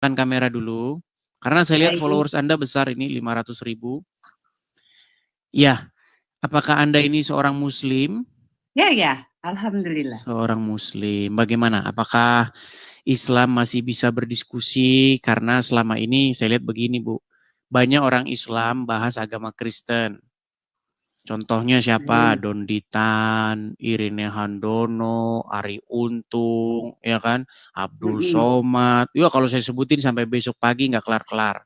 kamera dulu. Karena saya lihat Baik. followers Anda besar ini 500.000. Ya, apakah Anda ini seorang muslim? Ya, alhamdulillah. Seorang muslim. Bagaimana? Apakah Islam masih bisa berdiskusi? Karena selama ini saya lihat begini, Bu. Banyak orang Islam bahas agama Kristen. Contohnya siapa? Don Ditan, Irene Handono, Arie Untung, ya kan? Abdul Somad. Ya kalau saya sebutin sampai besok pagi nggak kelar-kelar.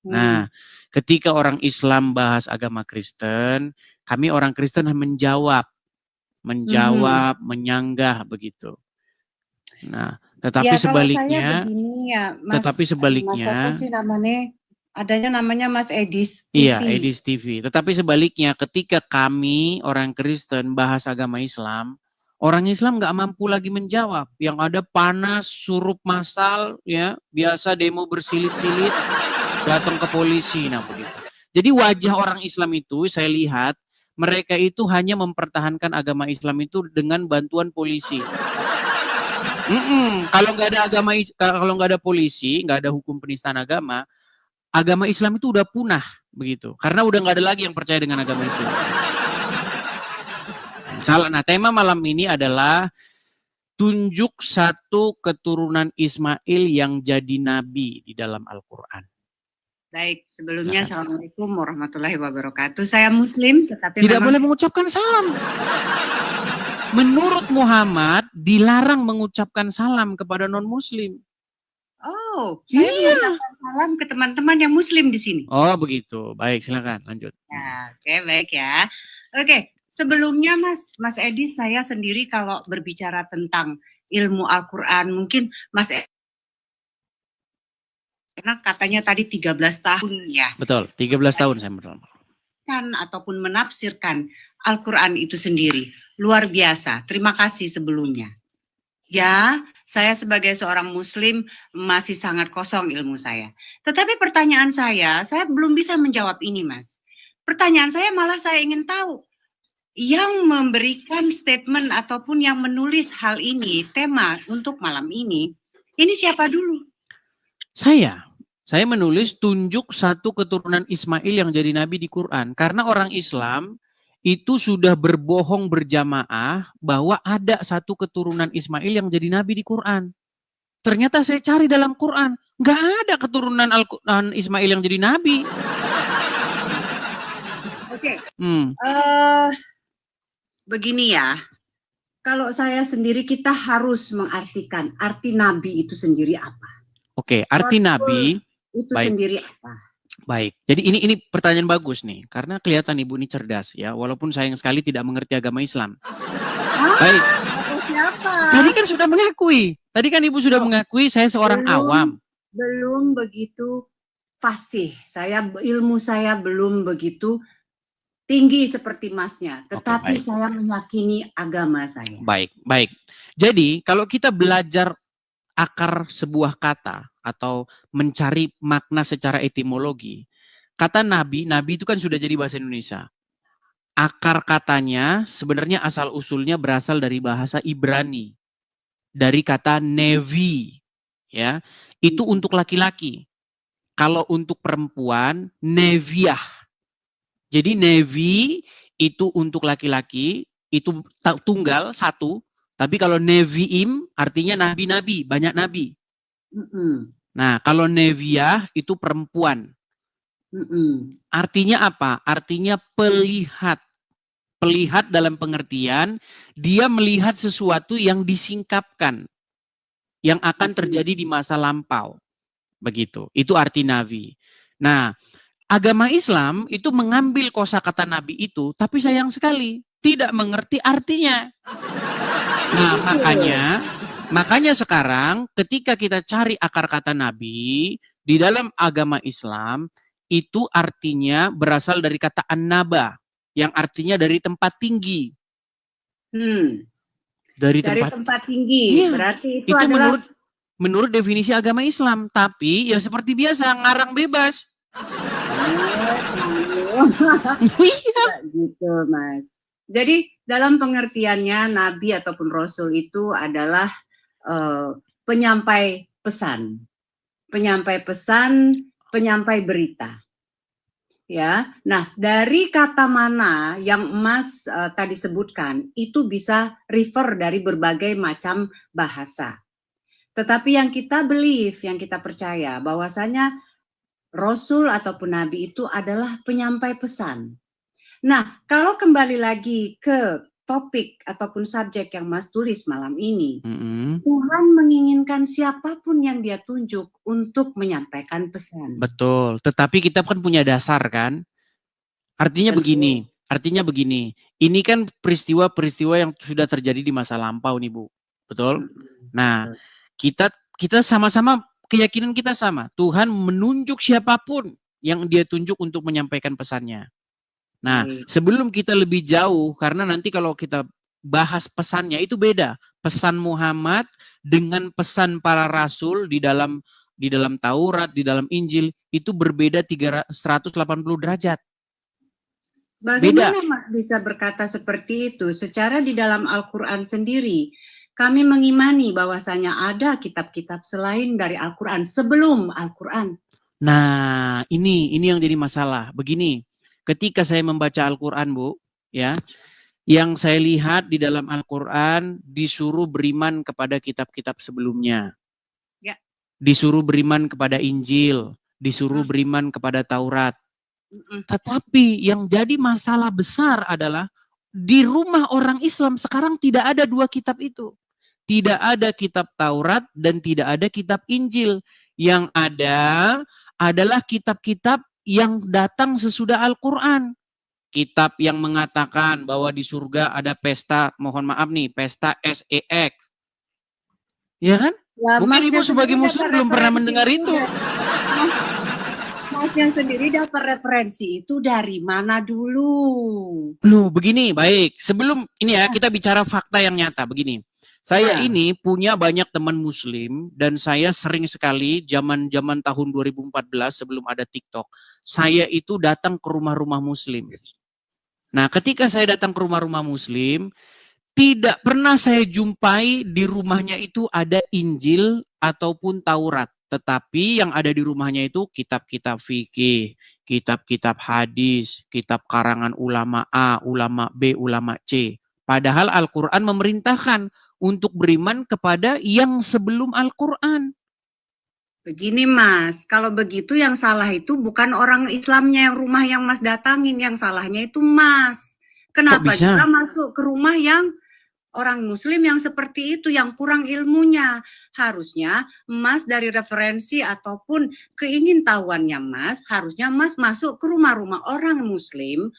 Nah, ketika orang Islam bahas agama Kristen, kami orang Kristen menjawab, menyanggah begitu. Nah, tetapi Ya, kalau saya sebaliknya, begini ya, Mas, tetapi Mas sebaliknya, apa sih namanya? Adanya namanya Mas Edis TV. iya, Edis TV. Tetapi sebaliknya, ketika kami orang Kristen bahas agama Islam, orang Islam nggak mampu lagi menjawab. Yang ada panas, surup massal, ya, biasa demo bersilit-silit, datang ke polisi, nah begitu. Jadi wajah orang Islam itu saya lihat mereka itu hanya mempertahankan agama Islam itu dengan bantuan polisi. Kalau nggak ada kalau nggak ada polisi, nggak ada hukum penistaan agama Islam itu udah punah begitu. Karena udah nggak ada lagi yang percaya dengan agama Islam. Nah, tema malam ini adalah tunjuk satu keturunan Ismail yang jadi nabi di dalam Al-Quran. Baik, sebelumnya Assalamualaikum warahmatullahi wabarakatuh. Saya Muslim, tetapi tidak boleh mengucapkan salam. Menurut Muhammad dilarang mengucapkan salam kepada non-Muslim. Oh, saya mengucapkan salam ke teman-teman yang Muslim di sini. Oh begitu, baik silakan lanjut. Ya, oke, baik ya. Oke, sebelumnya Mas Edi, saya sendiri kalau berbicara tentang ilmu Al-Quran, mungkin Mas Edi, karena katanya tadi 13 tahun ya. Betul, 13 tahun saya berlama. Ataupun menafsirkan Al-Quran itu sendiri. Luar biasa, terima kasih sebelumnya. Ya, saya sebagai seorang Muslim masih sangat kosong ilmu saya. Tetapi pertanyaan saya belum bisa menjawab ini, Mas. Pertanyaan saya malah saya ingin tahu, yang memberikan statement ataupun yang menulis hal ini, tema untuk malam ini siapa dulu? Saya menulis tunjuk satu keturunan Ismail yang jadi nabi di Quran. Karena orang Islam itu sudah berbohong berjamaah bahwa ada satu keturunan Ismail yang jadi nabi di Quran. Ternyata saya cari dalam Quran, nggak ada keturunan Ismail yang jadi nabi. Oke. Begini ya, kalau saya sendiri kita harus mengartikan arti nabi itu sendiri apa. Oke, arti nabi itu sendiri apa? Baik, jadi ini pertanyaan bagus nih, karena kelihatan Ibu ini cerdas ya, walaupun sayang sekali tidak mengerti agama Islam. Baik. Siapa? Tadi kan sudah mengakui, Ibu sudah mengakui saya seorang awam. Belum begitu fasih, ilmu saya belum begitu tinggi seperti Masnya, tetapi saya meyakini agama saya. Baik. Jadi kalau kita belajar akar sebuah kata atau mencari makna secara etimologi, kata nabi itu kan sudah jadi bahasa Indonesia. Akar katanya sebenarnya asal usulnya berasal dari bahasa Ibrani, dari kata nevi, ya, itu untuk laki-laki. Kalau untuk perempuan, neviah. Jadi nevi itu untuk laki-laki, itu tunggal satu. Tapi kalau neviim artinya nabi-nabi, banyak nabi. Nah, kalau neviah itu perempuan. Artinya apa? Artinya pelihat. Pelihat dalam pengertian dia melihat sesuatu yang disingkapkan, yang akan terjadi di masa lampau. Begitu. Itu arti nabi. Nah, agama Islam itu mengambil kosakata nabi itu, tapi sayang sekali tidak mengerti artinya. Nah, makanya sekarang ketika kita cari akar kata nabi di dalam agama Islam, itu artinya berasal dari kata an-naba, yang artinya dari tempat tinggi. Dari tempat tinggi. Iya. Berarti itu adalah menurut definisi agama Islam. Tapi ya seperti biasa, ngarang bebas. Iya. Gitu, Mas. Jadi dalam pengertiannya nabi ataupun rasul itu adalah penyampai pesan. penyampai pesan, penyampai berita. Ya, nah dari kata mana yang Mas tadi sebutkan itu bisa refer dari berbagai macam bahasa. Tetapi yang kita believe, yang kita percaya bahwasanya Rasul ataupun Nabi itu adalah penyampai pesan. Nah, kalau kembali lagi ke topik ataupun subjek yang Mas tulis malam ini, Tuhan menginginkan siapapun yang Dia tunjuk untuk menyampaikan pesan. Betul, tetapi kita kan punya dasar kan? Artinya Tentu. begini. Ini kan peristiwa-peristiwa yang sudah terjadi di masa lampau nih, Bu. Betul? Nah, kita sama-sama, keyakinan kita sama. Tuhan menunjuk siapapun yang Dia tunjuk untuk menyampaikan pesannya. Nah, sebelum kita lebih jauh, karena nanti kalau kita bahas pesannya itu beda. Pesan Muhammad dengan pesan para rasul di dalam Taurat, di dalam Injil itu berbeda 180 derajat. Bagaimana Mas bisa berkata seperti itu? Secara di dalam Al-Quran sendiri, kami mengimani bahwasanya ada kitab-kitab selain dari Al-Quran sebelum Al-Quran. Nah, ini yang jadi masalah. Begini, ketika saya membaca Al-Quran, Bu, ya, yang saya lihat di dalam Al-Quran disuruh beriman kepada kitab-kitab sebelumnya. Ya. Disuruh beriman kepada Injil, disuruh beriman kepada Taurat. Tetapi yang jadi masalah besar adalah di rumah orang Islam sekarang tidak ada dua kitab itu. Tidak ada kitab Taurat dan tidak ada kitab Injil. Yang ada adalah kitab-kitab yang datang sesudah Al-Quran. Kitab yang mengatakan bahwa di surga ada pesta, mohon maaf nih, pesta SEX. Ya kan? Ya, mungkin Ibu sebagai Muslim belum pernah mendengar itu. Mas yang sendiri dapat referensi itu dari mana dulu? Loh, begini, baik. Sebelum ini ya, kita bicara fakta yang nyata. Begini, saya ini punya banyak teman Muslim dan saya sering sekali zaman tahun 2014 sebelum ada TikTok, saya itu datang ke rumah-rumah Muslim. Nah, ketika saya datang ke rumah-rumah Muslim, tidak pernah saya jumpai di rumahnya itu ada Injil ataupun Taurat. Tetapi yang ada di rumahnya itu kitab-kitab fikih, kitab-kitab hadis, kitab karangan ulama A, ulama B, ulama C. Padahal Al-Quran memerintahkan untuk beriman kepada yang sebelum Al-Quran. Begini Mas, kalau begitu yang salah itu bukan orang Islamnya yang rumah yang Mas datangin, yang salahnya itu Mas. Kenapa juga masuk ke rumah yang orang Muslim yang seperti itu, yang kurang ilmunya? Harusnya Mas dari referensi ataupun keingintahuannya Mas, harusnya Mas masuk ke rumah-rumah orang Muslim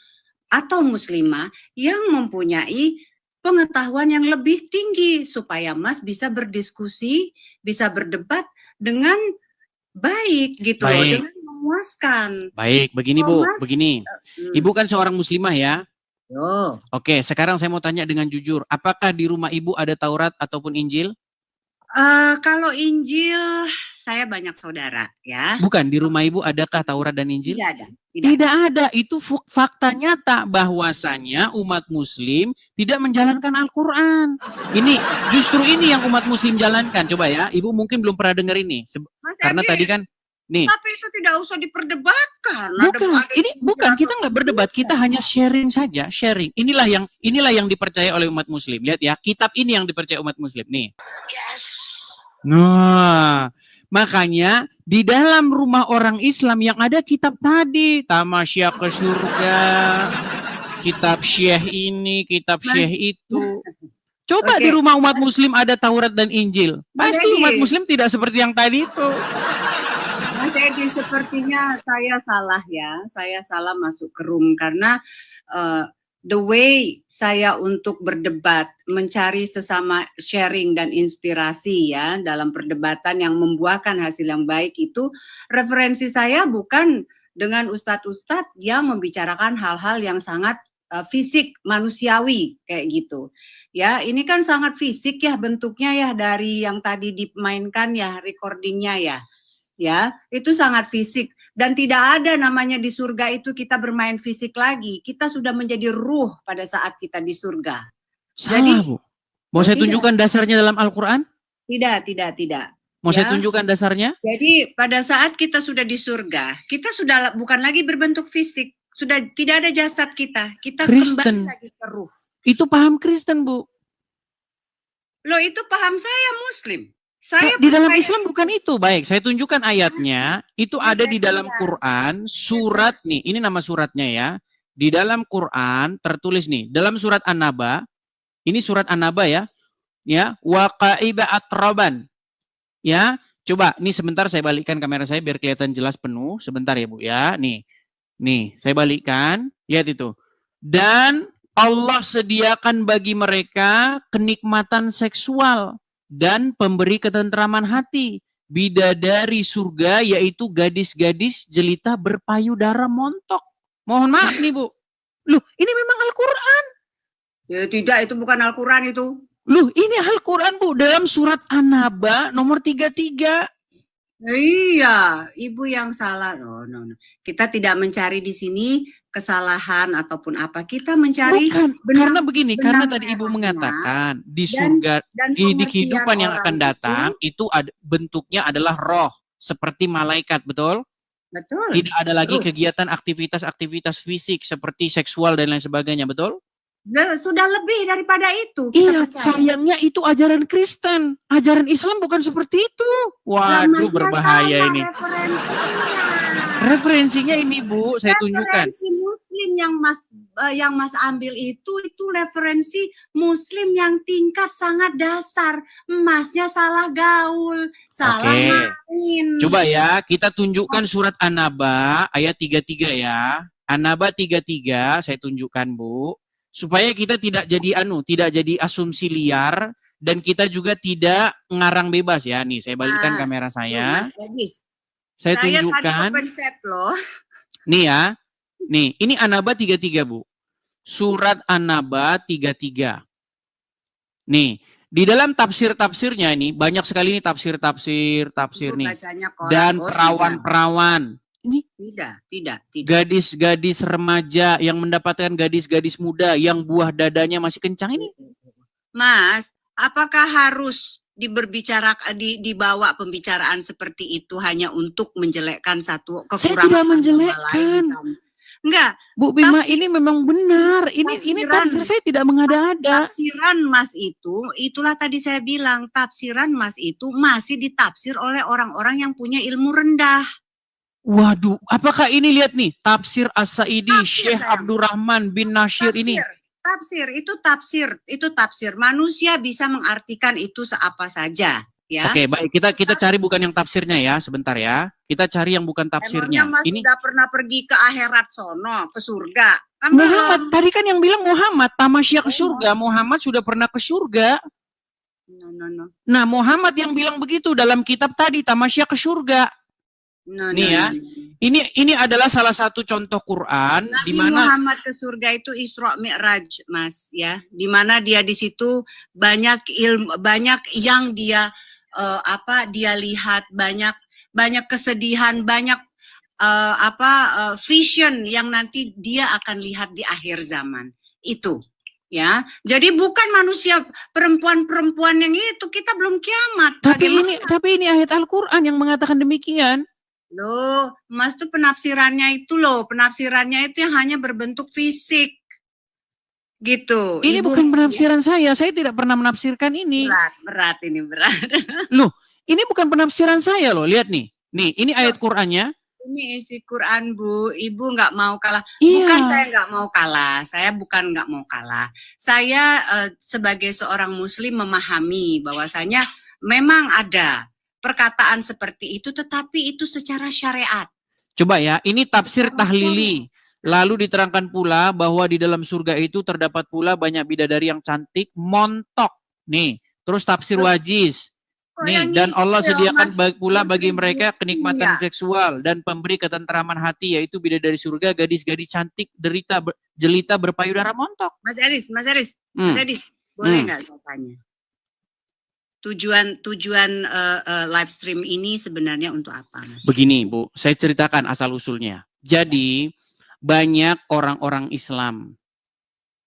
atau Muslimah yang mempunyai pengetahuan yang lebih tinggi supaya Mas bisa berdiskusi, bisa berdebat dengan baik gitu loh, dengan memuaskan. Baik, begini Bu, begini. Ibu kan seorang Muslimah ya? Oke, sekarang saya mau tanya dengan jujur, apakah di rumah Ibu ada Taurat ataupun Injil? Kalau Injil, saya banyak saudara ya. Bukan, di rumah Ibu adakah Taurat dan Injil? Tidak ada. Tidak ada, itu fakta nyata bahwasanya umat Muslim tidak menjalankan Al-Quran. Ini justru ini yang umat Muslim jalankan. Coba ya, Ibu mungkin belum pernah dengar ini, karena tadi kan nih. Tapi itu tidak usah diperdebatkan. Bukan, kita nggak berdebat, kita hanya sharing saja, sharing. Inilah yang dipercaya oleh umat Muslim. Lihat ya, kitab ini yang dipercaya umat Muslim nih. Nah, makanya di dalam rumah orang Islam yang ada kitab tadi, Tamasya ke Surga, kitab Syekh ini, kitab Syekh itu. Coba di rumah umat Muslim ada Taurat dan Injil. Pasti umat Muslim tidak seperti yang tadi itu. Mas Edi, sepertinya saya salah ya. Saya salah masuk ke room karena the way saya untuk berdebat, mencari sesama sharing dan inspirasi ya dalam perdebatan yang membuahkan hasil yang baik itu, referensi saya bukan dengan ustadz-ustadz yang membicarakan hal-hal yang sangat fisik manusiawi kayak gitu. Ya, ini kan sangat fisik ya bentuknya ya dari yang tadi dimainkan ya recordingnya ya. Ya, itu sangat fisik dan tidak ada namanya di surga itu kita bermain fisik lagi. Kita sudah menjadi ruh pada saat kita di surga. Salah, Bu. Mau saya tunjukkan dasarnya dalam Al-Quran? Tidak. Mau saya Ya. tunjukkan dasarnya? Jadi pada saat kita sudah di surga, kita sudah bukan lagi berbentuk fisik, sudah tidak ada jasad kita. Kita Kristen. kembali lagi ke ruh. Itu paham Kristen, Bu. Loh, itu paham saya Muslim. Saya Di dalam percaya Islam bukan itu. Baik, saya tunjukkan ayatnya. Itu ada di dalam Quran, surat nih. Ini nama suratnya ya. Di dalam Quran tertulis nih, dalam surat An-Naba. Ini surat An-Naba ya. Ya, waqaiba atraban. Ya, coba nih sebentar saya balikkan kamera saya biar kelihatan jelas penuh. Sebentar ya, Bu ya. Nih, saya balikkan. Lihat itu. Dan Allah sediakan bagi mereka kenikmatan seksual dan pemberi ketentraman hati. Bidadari surga yaitu gadis-gadis jelita berpayudara montok. Mohon maaf nih, Bu. Loh, ini memang Al-Quran. Ya, tidak, itu bukan Al-Quran itu. Loh, ini Al-Quran, Bu. Dalam surat An-Naba nomor 33. Iya, Ibu yang salah. No. Kita tidak mencari di sini kesalahan ataupun apa. Kita mencari karena begini, karena tadi Ibu mengatakan di surga, di kehidupan yang akan datang itu bentuknya adalah roh seperti malaikat, betul? Betul. Tidak ada lagi kegiatan aktivitas fisik seperti seksual dan lain sebagainya, betul? Sudah lebih daripada itu. Iya, sayangnya itu ajaran Kristen. Ajaran Islam bukan seperti itu. Waduh, berbahaya ini. Referensinya ini, Bu, saya tunjukkan. Referensi Muslim yang Mas ambil itu referensi Muslim yang tingkat sangat dasar. Masnya salah gaul, salah main. Coba ya, kita tunjukkan surat An-Naba ayat 33 ya. An-Naba 33 saya tunjukkan, Bu. Supaya kita tidak jadi asumsi liar dan kita juga tidak ngarang bebas ya. Nih, saya balikkan kamera saya. Saya tunjukkan. Pencet loh. Nih ya. Nih, ini An-Naba 33, Bu. Surat An-Naba 33. Nih, di dalam tafsir-tafsirnya ini banyak sekali nih tafsir nih. Dan perawan-perawan. Ini tidak. Gadis-gadis remaja yang mendapatkan gadis-gadis muda yang buah dadanya masih kencang ini. Mas, apakah harus dibawa pembicaraan seperti itu hanya untuk menjelekkan satu kekurangan? Saya tidak menjelekkan. Enggak, Bu Bima, ini memang benar. Ini tafsir saya tidak mengada-ada. Tafsiran Mas itulah tadi saya bilang, tafsiran Mas itu masih ditafsir oleh orang-orang yang punya ilmu rendah. Waduh, apakah ini lihat nih tafsir As-Sa'idi Syekh Abdurrahman bin Nasyir ini? Itu tafsir. Manusia bisa mengartikan itu seapa saja, ya. Oke, baik, kita cari bukan yang tafsirnya ya, sebentar ya. Kita cari yang bukan tafsirnya. Emangnya Mas sudah pernah pergi ke akhirat sono, ke surga? Kan Muhammad, tadi kan yang bilang Muhammad, tamasya ke surga. Muhammad sudah pernah ke surga. No. Nah, Muhammad yang bilang begitu dalam kitab tadi, tamasya ke surga. Ini adalah salah satu contoh Quran di mana Muhammad ke surga itu Isra Mi'raj, Mas, ya. Di mana dia di situ banyak ilmu, banyak yang dia dia lihat, banyak kesedihan, banyak vision yang nanti dia akan lihat di akhir zaman. Itu. Ya, jadi bukan manusia perempuan-perempuan yang itu, kita belum kiamat. Tapi ini ayat Al-Quran yang mengatakan demikian. Loh, Mas tuh penafsirannya itu yang hanya berbentuk fisik. Gitu. Ini bukan penafsiran saya tidak pernah menafsirkan ini. Berat. Loh, ini bukan penafsiran saya loh, lihat nih. Nih, ini ayat Qur'annya. Ini isi Quran, Bu. Ibu nggak mau kalah. Iya. Bukan saya nggak mau kalah. Saya bukan nggak mau kalah. Saya sebagai seorang Muslim memahami bahwasanya memang ada perkataan seperti itu, tetapi itu secara syariat. Coba ya, ini tafsir tahlili. Lalu diterangkan pula bahwa di dalam surga itu terdapat pula banyak bidadari yang cantik, montok. Nih, terus tafsir wajiz. Nih, dan Allah sediakan pula bagi mereka kenikmatan seksual dan pemberi ketentraman hati, yaitu bidadari surga, gadis-gadis cantik, jelita berpayudara montok. Mas Eris, boleh nggak saya tanya? Tujuan live stream ini sebenarnya untuk apa, Mas? Begini, Bu, saya ceritakan asal-usulnya. Jadi, banyak orang-orang Islam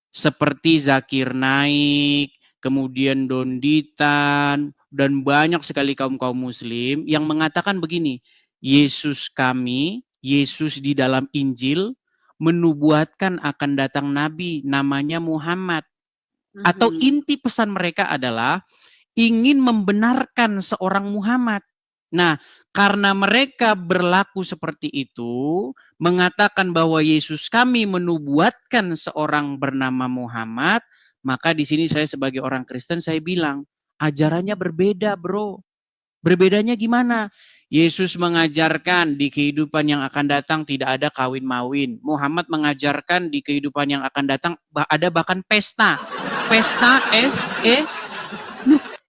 seperti Zakir Naik, kemudian Donditan, dan banyak sekali kaum-kaum muslim yang mengatakan begini, Yesus kami, Yesus di dalam Injil menubuatkan akan datang Nabi namanya Muhammad. Atau inti pesan mereka adalah ingin membenarkan seorang Muhammad. Nah, karena mereka berlaku seperti itu, mengatakan bahwa Yesus kami menubuatkan seorang bernama Muhammad, maka di sini saya sebagai orang Kristen saya bilang, ajarannya berbeda, bro. Berbedanya gimana? Yesus mengajarkan di kehidupan yang akan datang tidak ada kawin-mawin. Muhammad mengajarkan di kehidupan yang akan datang ada bahkan pesta. Pesta S-E.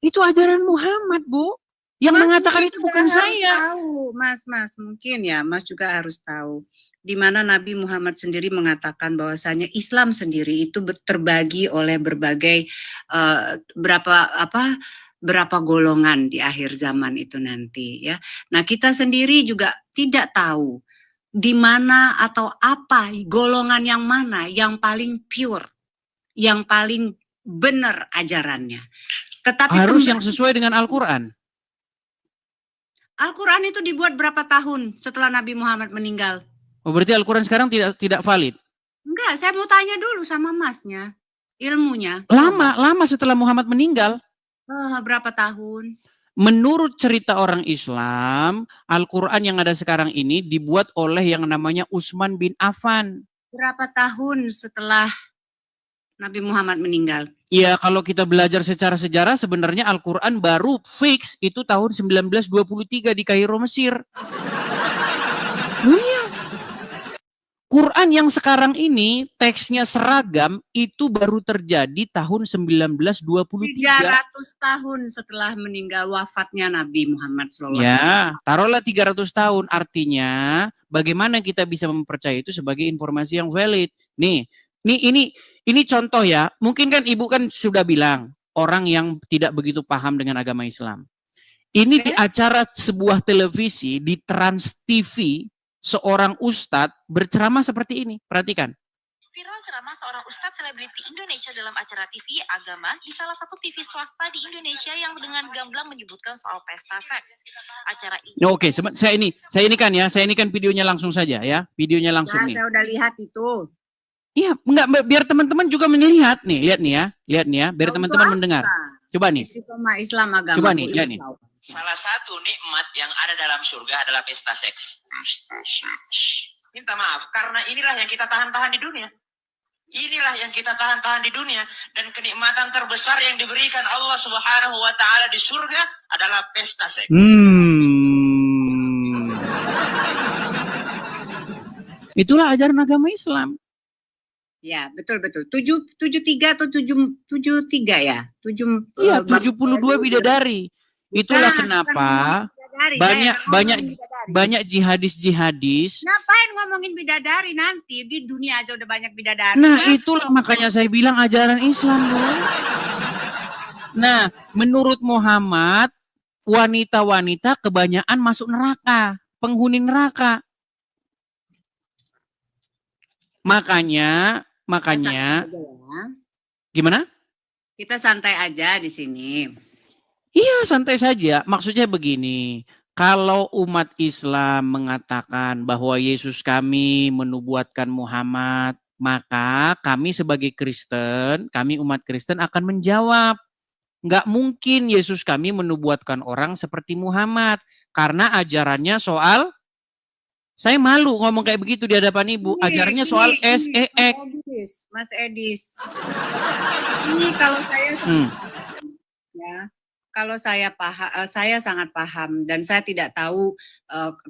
Itu ajaran Muhammad, Bu. Yang mengatakan itu bukan saya. Tahu, Mas, mungkin ya, Mas juga harus tahu. Di mana Nabi Muhammad sendiri mengatakan bahwasanya Islam sendiri itu terbagi oleh berbagai berapa golongan di akhir zaman itu nanti ya. Nah, kita sendiri juga tidak tahu di mana atau apa golongan yang mana yang paling pure, yang paling benar ajarannya. Tetapi harus yang sesuai dengan Al-Quran. Al-Quran itu dibuat berapa tahun setelah Nabi Muhammad meninggal? Oh, berarti Al-Quran sekarang tidak valid? Enggak, saya mau tanya dulu sama Masnya. Ilmunya. Lama setelah Muhammad meninggal. Berapa tahun? Menurut cerita orang Islam, Al-Quran yang ada sekarang ini dibuat oleh yang namanya Utsman bin Affan. Berapa tahun setelah Nabi Muhammad meninggal? Iya, kalau kita belajar secara sejarah sebenarnya Al-Quran baru fix itu tahun 1923 di Kairo, Mesir. Iya. Quran yang sekarang ini teksnya seragam itu baru terjadi tahun 1923. 300 tahun setelah meninggal wafatnya Nabi Muhammad SAW. Ya, taruhlah 300 tahun. Artinya bagaimana kita bisa mempercayai itu sebagai informasi yang valid. Nih, ini contoh ya. Mungkin kan Ibu kan sudah bilang orang yang tidak begitu paham dengan agama Islam. Ini di acara sebuah televisi di Trans TV, seorang ustadz berceramah seperti ini. Perhatikan. Viral ceramah seorang ustadz selebriti Indonesia dalam acara TV agama di salah satu TV swasta di Indonesia yang dengan gamblang menyebutkan soal pesta seks. Acara ini. Oke, saya ini kan videonya langsung saja ya. Videonya langsung nih. Saya udah lihat itu. Iya, enggak, biar teman-teman juga melihat nih. Lihat nih ya, biar teman-teman mendengar. Coba nih. Istiqomah Islam agama. Coba nih, lihat nih. Salah satu nikmat yang ada dalam surga adalah pesta seks. Minta maaf, karena inilah yang kita tahan-tahan di dunia. Inilah yang kita tahan-tahan di dunia. Dan kenikmatan terbesar yang diberikan Allah Subhanahu wa Ta'ala di surga adalah pesta seks. Itulah ajaran agama Islam. Ya, betul. 73 atau 73 ya? 72 bidadari. Itulah kenapa banyak jihadis. Ngapain ngomongin bidadari nanti? Di dunia aja udah banyak bidadari. Nah, itulah makanya saya bilang ajaran Islam, Bu. Nah, menurut Muhammad, wanita-wanita kebanyakan masuk neraka, penghuni neraka. Makanya gimana? Kita santai aja di sini. Iya, santai saja. Maksudnya begini, kalau umat Islam mengatakan bahwa Yesus kami menubuatkan Muhammad, maka kami sebagai Kristen, kami umat Kristen akan menjawab, nggak mungkin Yesus kami menubuatkan orang seperti Muhammad, karena ajarannya soal, saya malu ngomong kayak begitu di hadapan Ibu, ajarannya soal SEX. Mas Edis. Ini kalau saya ya. Kalau saya sangat paham dan saya tidak tahu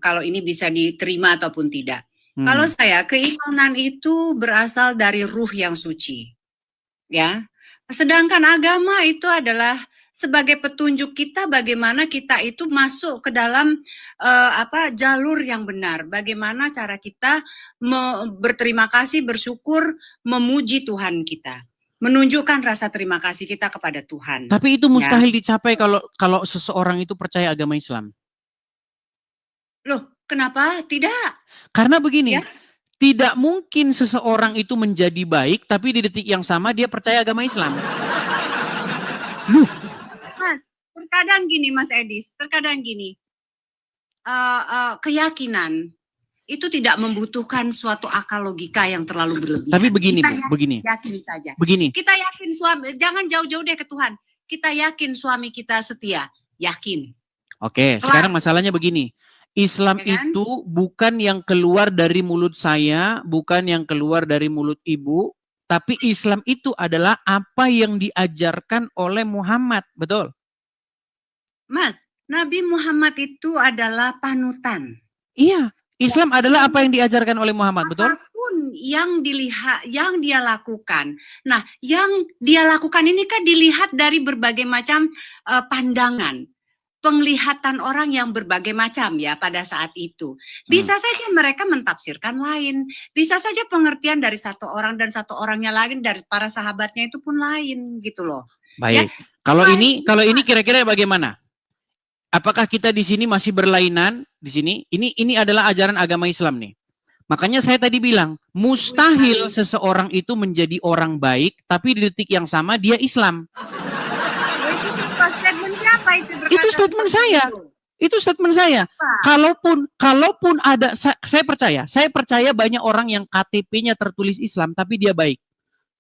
kalau ini bisa diterima ataupun tidak. Kalau saya, keimanan itu berasal dari ruh yang suci. Ya. Sedangkan agama itu adalah sebagai petunjuk kita bagaimana kita itu masuk ke dalam jalur yang benar. Bagaimana cara kita berterima kasih, bersyukur, memuji Tuhan kita. Menunjukkan rasa terima kasih kita kepada Tuhan. Tapi itu mustahil dicapai kalau seseorang itu percaya agama Islam. Loh, kenapa tidak? Karena begini, tidak mungkin seseorang itu menjadi baik, tapi di detik yang sama dia percaya agama Islam. Mas, terkadang gini Mas Edis, terkadang gini, keyakinan itu tidak membutuhkan suatu akal logika yang terlalu berlebihan. Tapi begini, kita Bu, begini. yakin saja. Begini. Kita yakin suami, jangan jauh-jauh deh ke Tuhan. Kita yakin suami kita setia, yakin. Oke, sekarang masalahnya begini. Islam Ya kan? itu bukan yang keluar dari mulut saya, bukan yang keluar dari mulut ibu, tapi Islam itu adalah apa yang diajarkan oleh Muhammad, betul? Mas, Nabi Muhammad itu adalah panutan. Iya, Islam adalah apa yang diajarkan oleh Muhammad, betul? Apapun yang dilihat, yang dia lakukan. Nah, yang dia lakukan ini kan dilihat dari berbagai macam pandangan. Penglihatan orang yang berbagai macam ya pada saat itu. Bisa saja mereka mentafsirkan lain. Bisa saja pengertian dari satu orang dan satu orangnya lain, dari para sahabatnya itu pun lain gitu loh. Baik. Ya, Kalau ini kira-kira bagaimana? Apakah kita di sini masih berlainan di sini? Ini adalah ajaran agama Islam nih. Makanya saya tadi bilang, mustahil seseorang itu menjadi orang baik, tapi di detik yang sama dia Islam. Statement siapa itu berkata? Itu statement saya. Itu statement saya. Kalaupun ada, saya percaya banyak orang yang KTP-nya tertulis Islam, tapi dia baik.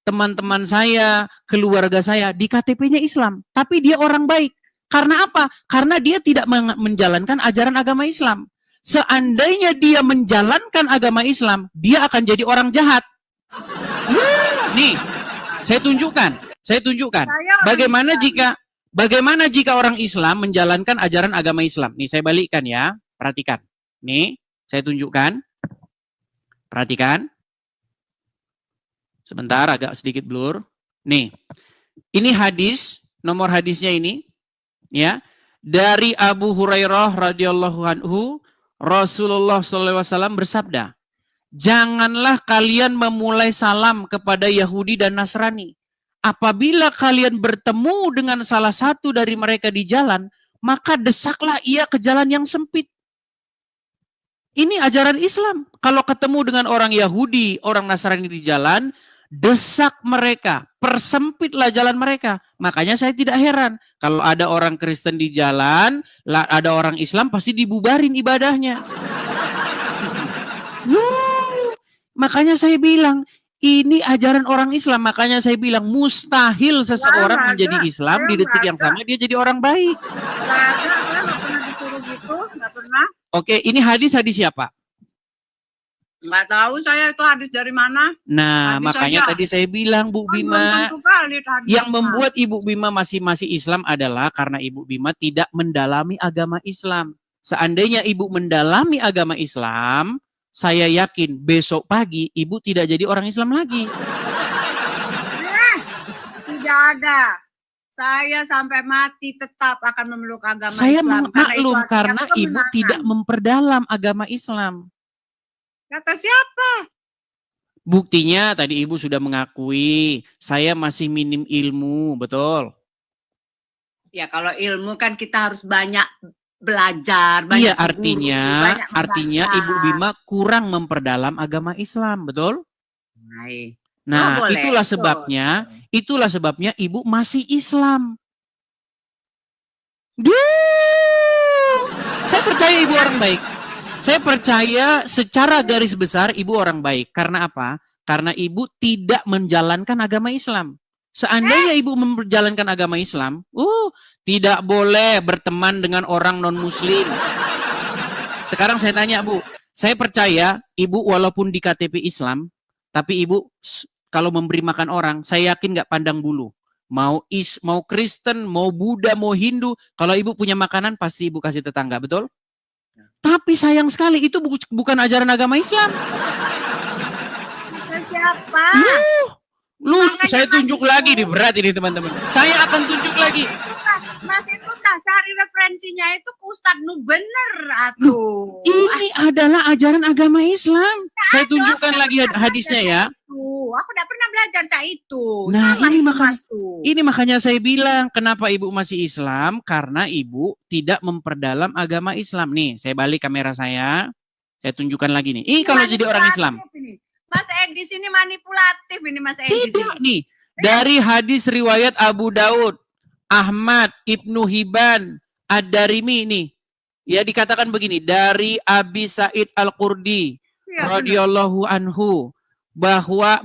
Teman-teman saya, keluarga saya, di KTP-nya Islam, tapi dia orang baik. Karena apa? Karena dia tidak menjalankan ajaran agama Islam. Seandainya dia menjalankan agama Islam, dia akan jadi orang jahat. Nih, saya tunjukkan. Bagaimana jika orang Islam menjalankan ajaran agama Islam? Nih, saya balikkan ya. Perhatikan. Nih, saya tunjukkan. Perhatikan. Sebentar, agak sedikit blur. Nih, ini hadis, nomor hadisnya ini. Ya, dari Abu Hurairah radhiyallahu anhu, Rasulullah SAW bersabda, janganlah kalian memulai salam kepada Yahudi dan Nasrani. Apabila kalian bertemu dengan salah satu dari mereka di jalan, maka desaklah ia ke jalan yang sempit. Ini ajaran Islam. Kalau ketemu dengan orang Yahudi, orang Nasrani di jalan, desak mereka, persempitlah jalan mereka. Makanya saya tidak heran kalau ada orang Kristen di jalan, ada orang Islam pasti dibubarin ibadahnya. Makanya saya bilang ini ajaran orang Islam. Makanya saya bilang mustahil seseorang menjadi Islam di detik yang sama dia jadi orang baik. Nggak pernah disuruh gitu, nggak pernah. Oke, ini hadis siapa? Nggak tahu saya itu hadis dari mana. Nah, Hadis makanya aja. tadi saya bilang Bu Bima, yang membuat Ibu Bima masih Islam adalah karena Ibu Bima tidak mendalami agama Islam. Seandainya Ibu mendalami agama Islam, saya yakin besok pagi Ibu tidak jadi orang Islam lagi. Tidak ada. Saya sampai mati tetap akan memeluk agama Saya Islam. maklum karena Ibu tidak memperdalam agama Islam. Kata siapa? Buktinya tadi Ibu sudah mengakui saya masih minim ilmu, betul? Ya kalau ilmu kan kita harus banyak belajar, banyak Iya, artinya Ibu Bima kurang memperdalam agama Islam, betul? Baik. Nah, boleh. itulah sebabnya Ibu masih Islam. Saya percaya Ibu orang baik. Saya percaya secara garis besar Ibu orang baik. Karena apa? Karena Ibu tidak menjalankan agama Islam. Seandainya Ibu menjalankan agama Islam, tidak boleh berteman dengan orang non-muslim. Sekarang saya tanya Bu, saya percaya Ibu walaupun di KTP Islam, tapi Ibu kalau memberi makan orang, saya yakin nggak pandang bulu. Mau Kristen, mau Buddha, mau Hindu, kalau Ibu punya makanan pasti Ibu kasih tetangga, betul? Tapi sayang sekali itu bukan ajaran agama Islam. Siapa? Saya tunjuk lagi nih, berat ini teman-teman. Saya akan tunjuk lagi. Mas itu cari referensinya itu Ustadz nu bener atuh. Ini adalah ajaran agama Islam. Saya tunjukkan lagi hadisnya ya. Aku tidak pernah belajar cak itu. Nah, ini makanya saya bilang kenapa Ibu masih Islam, karena Ibu tidak memperdalam agama Islam. Nih, saya balik kamera saya tunjukkan lagi nih. Ini kalau jadi orang Islam. Mas Edis ini manipulatif ini Mas Edis. Tidak nih, dari hadis riwayat Abu Daud. Ahmad, Ibnu Hibban, Ad-Darimi nih. Ya dikatakan begini, dari Abi Sa'id Al-Qurdi Ya, radhiyallahu anhu bahwa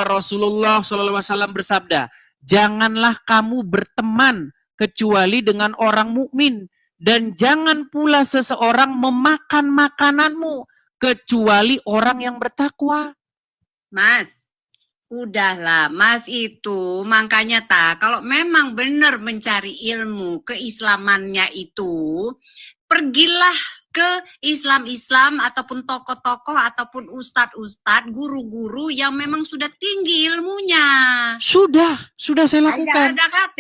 Rasulullah SAW bersabda, janganlah kamu berteman kecuali dengan orang mukmin dan jangan pula seseorang memakan makananmu kecuali orang yang bertakwa. Mas, udahlah, Mas itu makanya kalau memang benar mencari ilmu keislamannya itu, pergilah ke Islam-Islam ataupun tokoh-tokoh ataupun ustadz-ustadz, guru-guru yang memang sudah tinggi ilmunya. Sudah saya lakukan. Ada KT.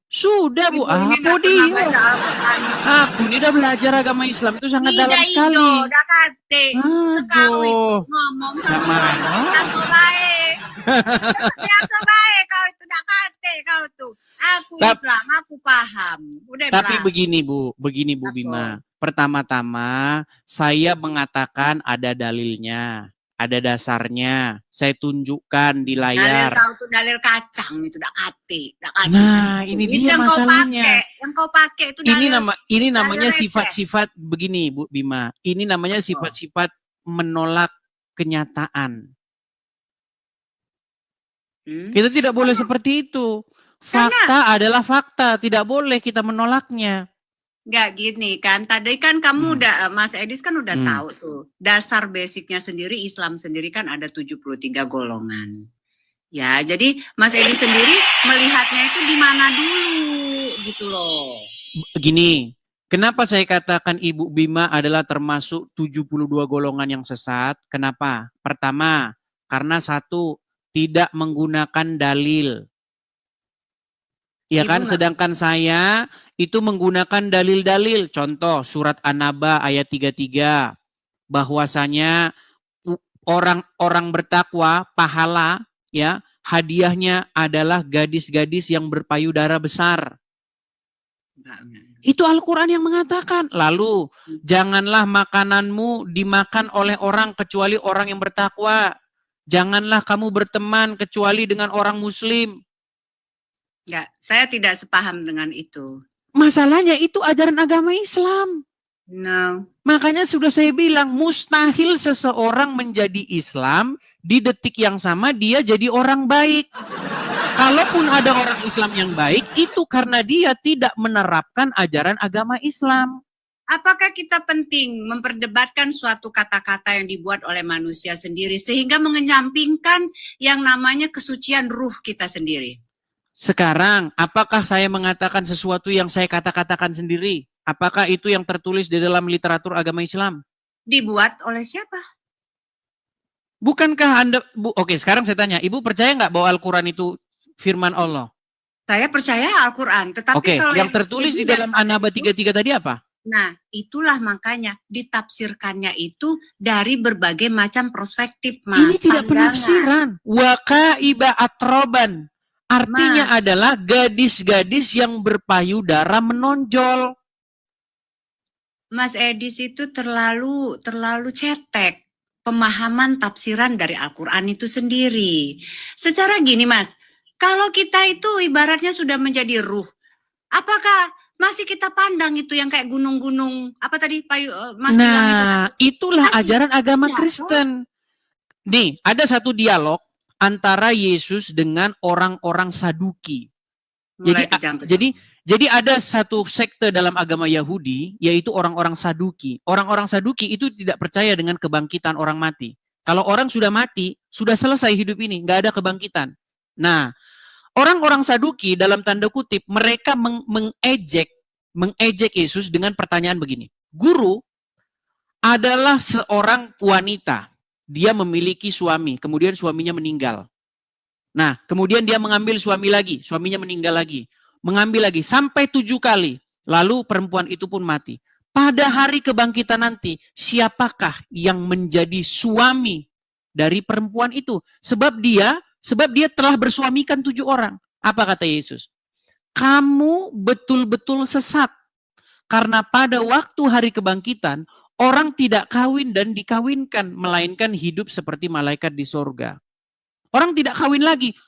Sudah Bu, Ibu ini apa nggak pernah dia? baca Al-Quran. Aku ini udah belajar agama Islam itu sangat dalam sekali. Udah KT. Sekau itu Aduh. ngomong sama Sama. biasa baik. Biasa baik kau itu udah KT kau tuh. Aku Islam, aku paham. Udah Tapi Bra. begini Bu Apa? Bima. Pertama-tama saya mengatakan ada dalilnya, ada dasarnya. Saya tunjukkan di Dalil layar. kau tuh dalil kacang itu udah KT. Nah, ini itu dia yang kau masalahnya. pakai. Yang kau pakai itu dalil. Ini namanya receh. sifat-sifat begini Bu Bima. Ini namanya sifat-sifat menolak kenyataan. Kita tidak boleh seperti itu. Fakta adalah fakta, tidak boleh kita menolaknya. Enggak gini kan, tadi kan kamu udah, Mas Edis kan udah tahu tuh, dasar basicnya sendiri, Islam sendiri kan ada 73 golongan. Ya, jadi Mas Edis sendiri melihatnya itu di mana dulu, gitu loh. Gini, kenapa saya katakan Ibu Bima adalah termasuk 72 golongan yang sesat? Kenapa? Pertama, karena satu, tidak menggunakan dalil. Ya kan, sedangkan saya itu menggunakan dalil-dalil. Contoh surat An-Naba ayat 33. Bahwasanya orang-orang bertakwa, pahala, ya, hadiahnya adalah gadis-gadis yang berpayudara besar. Itu Al-Quran yang mengatakan. Lalu, janganlah makananmu dimakan oleh orang kecuali orang yang bertakwa. Janganlah kamu berteman kecuali dengan orang muslim. Enggak, saya tidak sepaham dengan itu. Masalahnya itu ajaran agama Islam. No. Makanya sudah saya bilang, mustahil seseorang menjadi Islam, di detik yang sama dia jadi orang baik. Kalaupun ada orang Islam yang baik, itu karena dia tidak menerapkan ajaran agama Islam. Apakah kita penting memperdebatkan suatu kata-kata yang dibuat oleh manusia sendiri sehingga mengenyampingkan yang namanya kesucian ruh kita sendiri? Sekarang, apakah saya mengatakan sesuatu yang saya kata-katakan sendiri? Apakah itu yang tertulis di dalam literatur agama Islam? Dibuat oleh siapa? Bukankah Anda... Oke, sekarang saya tanya, Ibu percaya nggak bahwa Al-Quran itu firman Allah? Saya percaya Al-Quran, tetapi Oke, kalau yang tertulis di dalam An-Naba 33 tadi apa? Nah, itulah makanya ditafsirkannya itu dari berbagai macam perspektif, Mas. Ini tidak penafsiran. Waqaiba atroban. Artinya adalah gadis-gadis yang berpayudara menonjol. Mas Edis itu terlalu cetek pemahaman tafsiran dari Al-Quran itu sendiri. Secara gini, Mas, kalau kita itu ibaratnya sudah menjadi ruh, apakah masih kita pandang itu yang kayak gunung-gunung apa tadi Mas bilang itu? Itulah ajaran agama Kristen. Nih, ada satu dialog antara Yesus dengan orang-orang Saduki. Jadi ada satu sekte dalam agama Yahudi, yaitu orang-orang Saduki. Orang-orang Saduki itu tidak percaya dengan kebangkitan orang mati. Kalau orang sudah mati, sudah selesai hidup ini, nggak ada kebangkitan. Nah, orang-orang Saduki dalam tanda kutip, mereka mengejek Yesus dengan pertanyaan begini. Guru adalah seorang wanita. Dia memiliki suami, kemudian suaminya meninggal. Nah, kemudian dia mengambil suami lagi, suaminya meninggal lagi. Mengambil lagi, sampai 7 kali. Lalu perempuan itu pun mati. Pada hari kebangkitan nanti, siapakah yang menjadi suami dari perempuan itu? Sebab dia telah bersuamikan 7 orang. Apa kata Yesus? Kamu betul-betul sesat. Karena pada waktu hari kebangkitan, orang tidak kawin dan dikawinkan, melainkan hidup seperti malaikat di sorga. Orang tidak kawin lagi.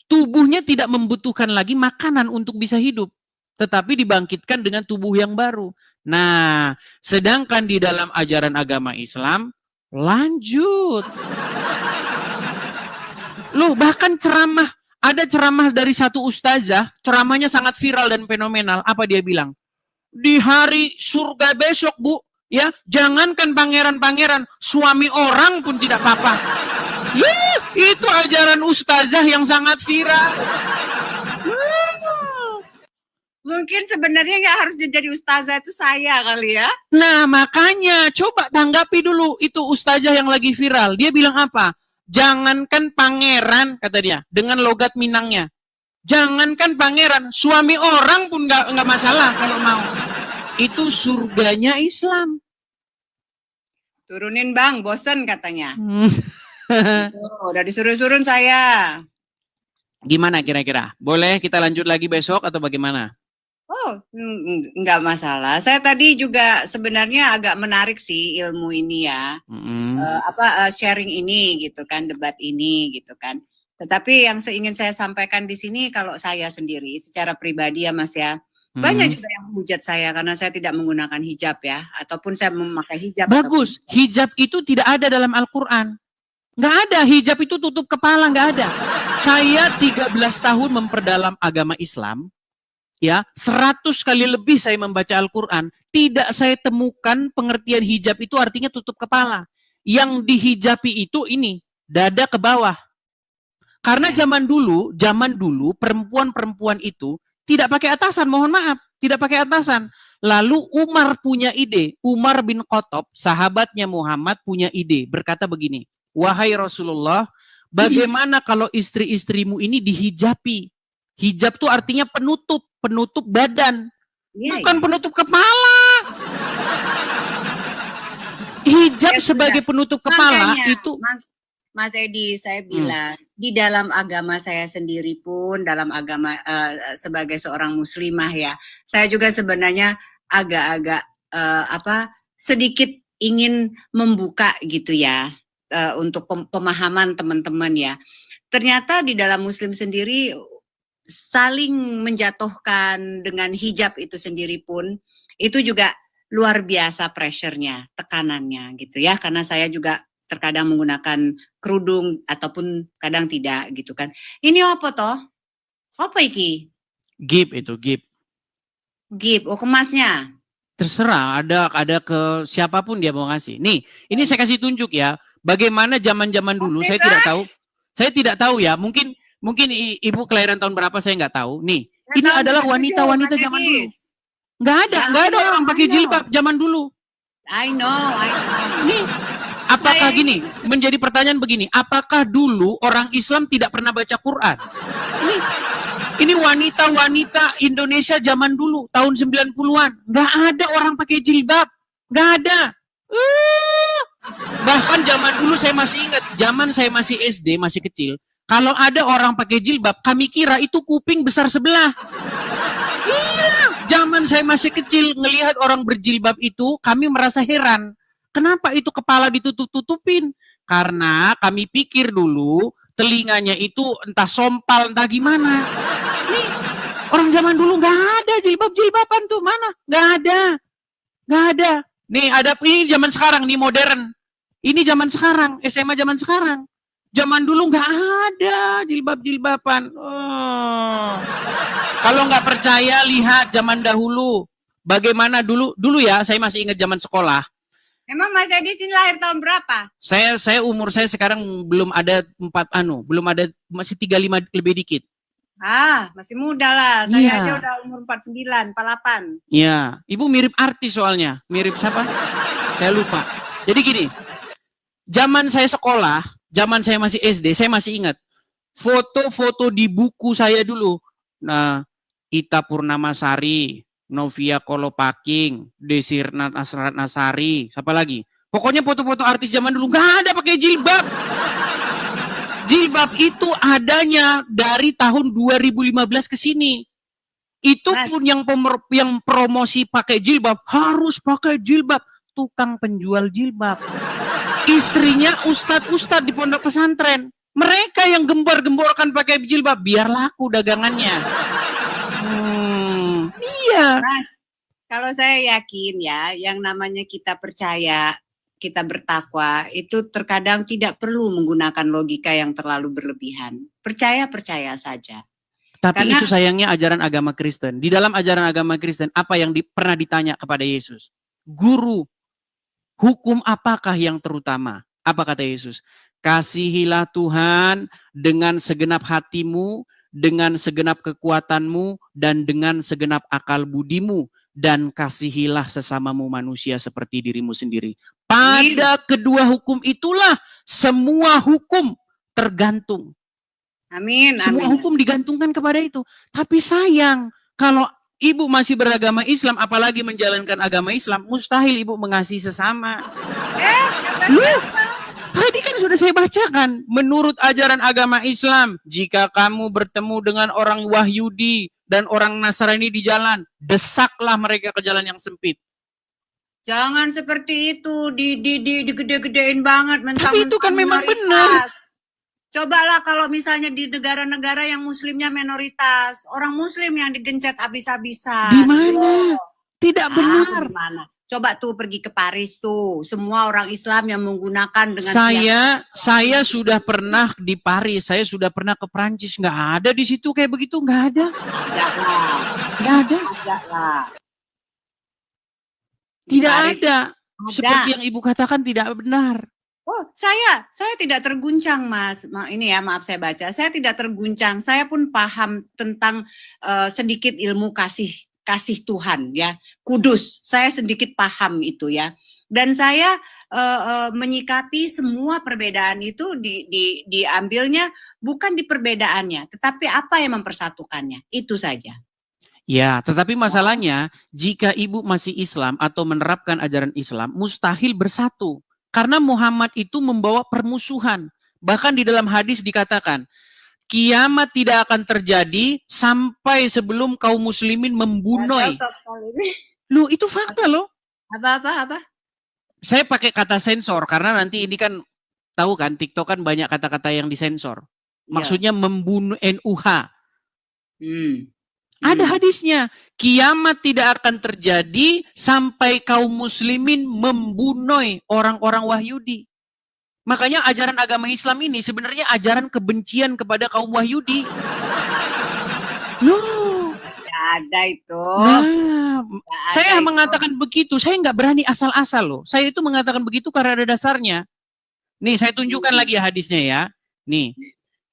tubuhnya tidak membutuhkan lagi makanan untuk bisa hidup, tetapi dibangkitkan dengan tubuh yang baru. Nah, sedangkan di dalam ajaran agama Islam, lanjut. Loh, bahkan ceramah, ada ceramah dari satu ustazah, ceramahnya sangat viral dan fenomenal. Apa dia bilang? Di hari surga besok, Bu, ya, jangankan pangeran-pangeran, suami orang pun tidak apa-apa. Itu ajaran ustazah yang sangat viral. Mungkin sebenarnya nggak harus jadi ustazah itu saya kali ya. Nah, makanya coba tanggapi dulu itu ustazah yang lagi viral. Dia bilang apa? Jangankan pangeran, kata dia, dengan logat Minangnya. Jangankan pangeran, suami orang pun nggak masalah kalau mau. Itu surganya Islam. Turunin Bang, bosen katanya. Udah disuruh-suruh saya. Gimana kira-kira? Boleh kita lanjut lagi besok atau bagaimana? Oh, nggak masalah. Saya tadi juga sebenarnya agak menarik sih ilmu ini ya. Sharing ini gitu kan, debat ini gitu kan. Tetapi yang ingin saya sampaikan di sini kalau saya sendiri secara pribadi ya Mas ya. Banyak juga yang menghujat saya karena saya tidak menggunakan hijab ya, ataupun saya memakai hijab. Bagus, hijab itu tidak ada dalam Al-Quran. Nggak ada, hijab itu tutup kepala, nggak ada. Saya 13 tahun memperdalam agama Islam, ya, 100 kali lebih saya membaca Al-Quran, tidak saya temukan pengertian hijab itu artinya tutup kepala. Yang dihijabi itu ini, dada ke bawah. Karena zaman dulu perempuan-perempuan itu tidak pakai atasan, mohon maaf, tidak pakai atasan. Lalu Umar punya ide, Umar bin Khattab, sahabatnya Muhammad punya ide, berkata begini, wahai Rasulullah, bagaimana kalau istri-istrimu ini dihijabi? Hijab itu artinya penutup badan, bukan penutup kepala. Hijab ya, sebagai penutup kepala makanya, itu. Mas Edi, saya bilang di dalam agama saya sendiri pun, dalam agama sebagai seorang muslimah ya, saya juga sebenarnya agak-agak sedikit ingin membuka gitu ya untuk pemahaman teman-teman ya. Ternyata di dalam Muslim sendiri saling menjatuhkan dengan hijab itu sendiri pun itu juga luar biasa pressure-nya, tekanannya gitu ya. Karena saya juga terkadang menggunakan kerudung ataupun kadang tidak gitu kan. Ini apa toh? Apa iki? Gip itu, gip. Gip, oh kemasnya. Terserah, ada ke siapapun dia mau ngasih. Nih, ini saya kasih tunjuk ya. Bagaimana zaman-zaman dulu, saya tidak tahu. Saya tidak tahu ya, mungkin ibu kelahiran tahun berapa saya nggak tahu. Nih, ini adalah wanita-wanita zaman dulu. Nggak ada orang pakai jilbab zaman dulu. I know. Nih, apakah gini, menjadi pertanyaan begini, apakah dulu orang Islam tidak pernah baca Quran? Ini wanita-wanita Indonesia zaman dulu, tahun 90-an. Nggak ada orang pakai jilbab. Nggak ada. Bahkan zaman dulu saya masih ingat, zaman saya masih SD, masih kecil, kalau ada orang pakai jilbab, kami kira itu kuping besar sebelah. Iya, zaman saya masih kecil, ngelihat orang berjilbab itu, kami merasa heran. Kenapa itu kepala ditutup-tutupin? Karena kami pikir dulu, telinganya itu entah sompal, entah gimana. Nih, orang zaman dulu nggak ada jilbab-jilbaban tuh, mana? Nggak ada. Nih, ada ini zaman sekarang, nih modern. Ini zaman sekarang, SMA zaman sekarang. Zaman dulu nggak ada jilbab-jilbaban. Oh. Kalau nggak percaya, lihat zaman dahulu. Bagaimana dulu ya, saya masih ingat zaman sekolah. Emang Mas Edi sini lahir tahun berapa? Saya umur saya sekarang belum ada masih 35 lebih dikit. Masih muda lah. Saya aja udah umur 49, 48. Iya, Ibu mirip artis soalnya. Mirip siapa? Saya lupa. Jadi gini, zaman saya sekolah, zaman saya masih SD, saya masih ingat foto-foto di buku saya dulu. Nah, Ita Purnamasari, Novia Kolopaking, Desir Nasari, siapa lagi? Pokoknya foto-foto artis zaman dulu nggak ada pakai jilbab. Jilbab itu adanya dari tahun 2015 ke sini. Itu pun yang promosi pakai jilbab, harus pakai jilbab. Tukang penjual jilbab. Istrinya ustadz di pondok pesantren. Mereka yang gembor-gemborkan pakai jilbab, biar laku dagangannya. Iya. Mas, kalau saya yakin ya, yang namanya kita percaya, kita bertakwa, itu terkadang tidak perlu menggunakan logika yang terlalu berlebihan. Percaya saja. Tapi Karena- itu sayangnya ajaran agama Kristen. Di dalam ajaran agama Kristen, apa yang pernah ditanya kepada Yesus? Guru, hukum apakah yang terutama? Apa kata Yesus? Kasihilah Tuhan dengan segenap hatimu, dengan segenap kekuatanmu, dan dengan segenap akal budimu. Dan kasihilah sesamamu manusia seperti dirimu sendiri. Pada kedua hukum itulah semua hukum tergantung. Amin. Semua hukum digantungkan kepada itu. Tapi sayang, kalau ibu masih beragama Islam, apalagi menjalankan agama Islam, mustahil ibu mengasihi sesama. Tadi kan sudah saya bacakan. Menurut ajaran agama Islam, jika kamu bertemu dengan orang Wahyudi dan orang Nasrani di jalan, desaklah mereka ke jalan yang sempit. Jangan seperti itu, digede-gedein banget. Tapi itu kan memang benar. Cobalah kalau misalnya di negara-negara yang muslimnya minoritas, orang muslim yang digencet habis-habisan. Di mana? Tidak benar. Di mana? Coba tuh pergi ke Paris tuh, semua orang Islam yang menggunakan dengan saya sudah pernah di Paris, saya sudah pernah ke Prancis, nggak ada di situ kayak begitu, nggak ada. Nggak ada. Tidak ada. Seperti yang ibu katakan tidak benar. Oh, saya tidak terguncang, Mas. Ini ya, maaf saya baca. Saya tidak terguncang. Saya pun paham tentang sedikit ilmu kasih Tuhan ya. Kudus. Saya sedikit paham itu ya. Dan saya menyikapi semua perbedaan itu diambilnya bukan di perbedaannya, tetapi apa yang mempersatukannya. Itu saja. Ya, tetapi masalahnya jika ibu masih Islam atau menerapkan ajaran Islam, mustahil bersatu. Karena Muhammad itu membawa permusuhan. Bahkan di dalam hadis dikatakan, kiamat tidak akan terjadi sampai sebelum kaum muslimin membunuh. Loh, itu fakta loh. Apa? Saya pakai kata sensor karena nanti ini kan tahu kan TikTok kan banyak kata-kata yang disensor. Maksudnya membunuh NUH. Ada hadisnya, kiamat tidak akan terjadi sampai kaum muslimin membunuh orang-orang Wahyudi. Makanya ajaran agama Islam ini sebenarnya ajaran kebencian kepada kaum Wahyudi. Loh, tidak ada itu. Nah, saya mengatakan begitu, saya nggak berani asal-asal loh. Saya itu mengatakan begitu karena ada dasarnya. Nih, saya tunjukkan lagi hadisnya ya. Nih.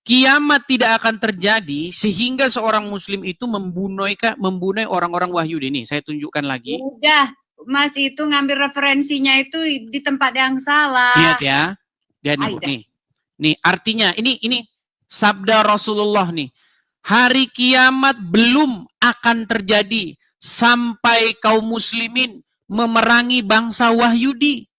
Kiamat tidak akan terjadi sehingga seorang muslim itu membunuh orang-orang Wahyudi. Nih, saya tunjukkan lagi. Udah, Mas itu ngambil referensinya itu di tempat yang salah. Lihat ya. Lihat nih. Nih, artinya ini sabda Rasulullah nih. Hari kiamat belum akan terjadi sampai kaum muslimin memerangi bangsa Wahyudi.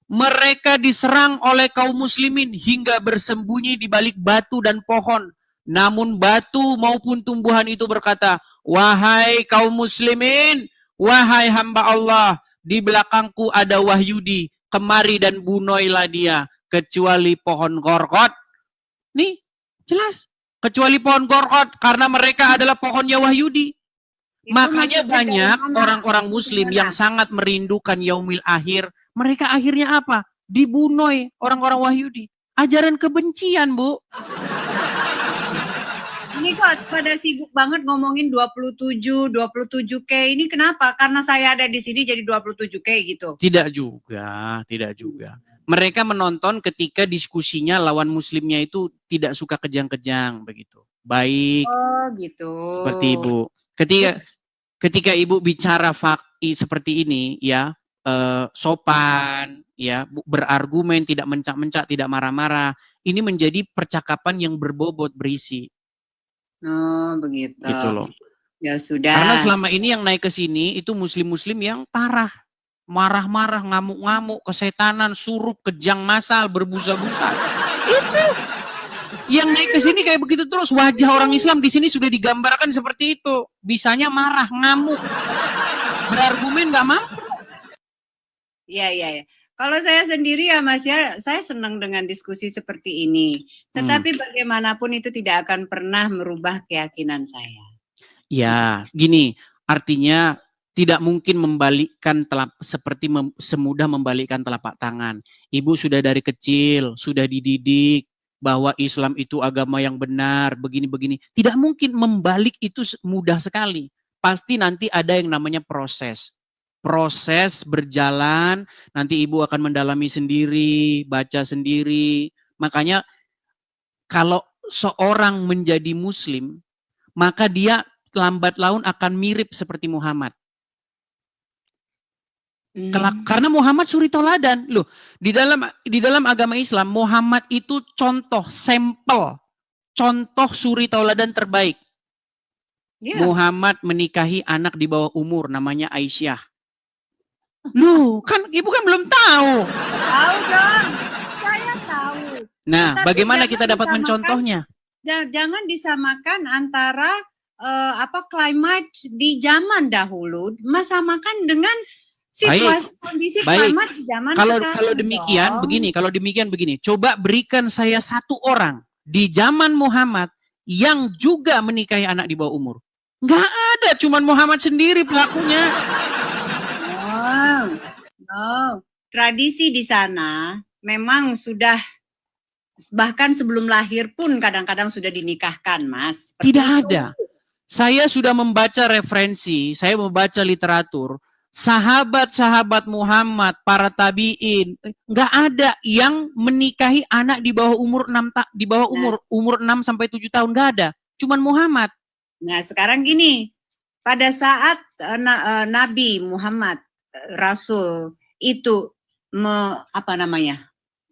Mereka diserang oleh kaum muslimin hingga bersembunyi di balik batu dan pohon. Namun batu maupun tumbuhan itu berkata, wahai kaum muslimin, wahai hamba Allah, di belakangku ada Wahyudi, kemari dan bunuhlah dia, kecuali pohon gorgot. Nih, jelas. Kecuali pohon gorgot, karena mereka adalah pohonnya Wahyudi. Makanya banyak orang-orang muslim yang sangat merindukan yaumil akhir. Mereka akhirnya apa? Dibunuh orang-orang Wahyudi. Ajaran kebencian, Bu. Ini kok pada sibuk banget ngomongin 27K. Ini kenapa? Karena saya ada di sini jadi 27K gitu. Tidak juga. Mereka menonton ketika diskusinya lawan muslimnya itu tidak suka kejang-kejang begitu. Baik. Oh, gitu. Seperti Ibu. Ketika Ibu bicara seperti ini ya, sopan, ya, berargumen, tidak mencak-mencak, tidak marah-marah. Ini menjadi percakapan yang berbobot, berisi. Oh, begitu. Gitu loh. Ya sudah. Karena selama ini yang naik ke sini itu muslim-muslim yang parah. Marah-marah, ngamuk-ngamuk, kesetanan, surup, kejang masal, berbusa-busa. Itu. Yang naik ke sini kayak begitu terus. Wajah orang Islam di sini sudah digambarkan seperti itu. Bisanya marah, ngamuk. Berargumen nggak mampu. Iya. Kalau saya sendiri ya Mas ya, saya senang dengan diskusi seperti ini. Tetapi bagaimanapun itu tidak akan pernah merubah keyakinan saya. Ya, gini, artinya tidak mungkin membalikkan semudah membalikkan telapak tangan. Ibu sudah dari kecil, sudah dididik bahwa Islam itu agama yang benar, begini-begini. Tidak mungkin membalik itu mudah sekali. Pasti nanti ada yang namanya proses. Proses berjalan, nanti ibu akan mendalami sendiri, baca sendiri. Makanya kalau seorang menjadi muslim, maka dia lambat laun akan mirip seperti Muhammad. Karena Muhammad suri tauladan. Loh, di dalam agama Islam, Muhammad itu contoh, sampel, contoh suri tauladan terbaik. Yeah. Muhammad menikahi anak di bawah umur, namanya Aisyah. Loh, kan ibu kan belum tahu. Tahu dong, saya tahu. Nah, tetapi bagaimana kita dapat mencontohnya? Jangan disamakan antara climate di zaman dahulu, samakan dengan situasi kondisi climate di zaman sekarang. Kalau demikian begini, coba berikan saya satu orang di zaman Muhammad yang juga menikahi anak di bawah umur. Nggak ada, cuman Muhammad sendiri pelakunya. No, tradisi di sana memang sudah, bahkan sebelum lahir pun kadang-kadang sudah dinikahkan, Mas. Tidak ada. Saya sudah membaca referensi, saya membaca literatur, sahabat-sahabat Muhammad, para tabiin, nggak ada yang menikahi anak di bawah umur 6 sampai 7 tahun, nggak ada. Cuman Muhammad. Nah, sekarang gini, pada saat Nabi Muhammad Rasul itu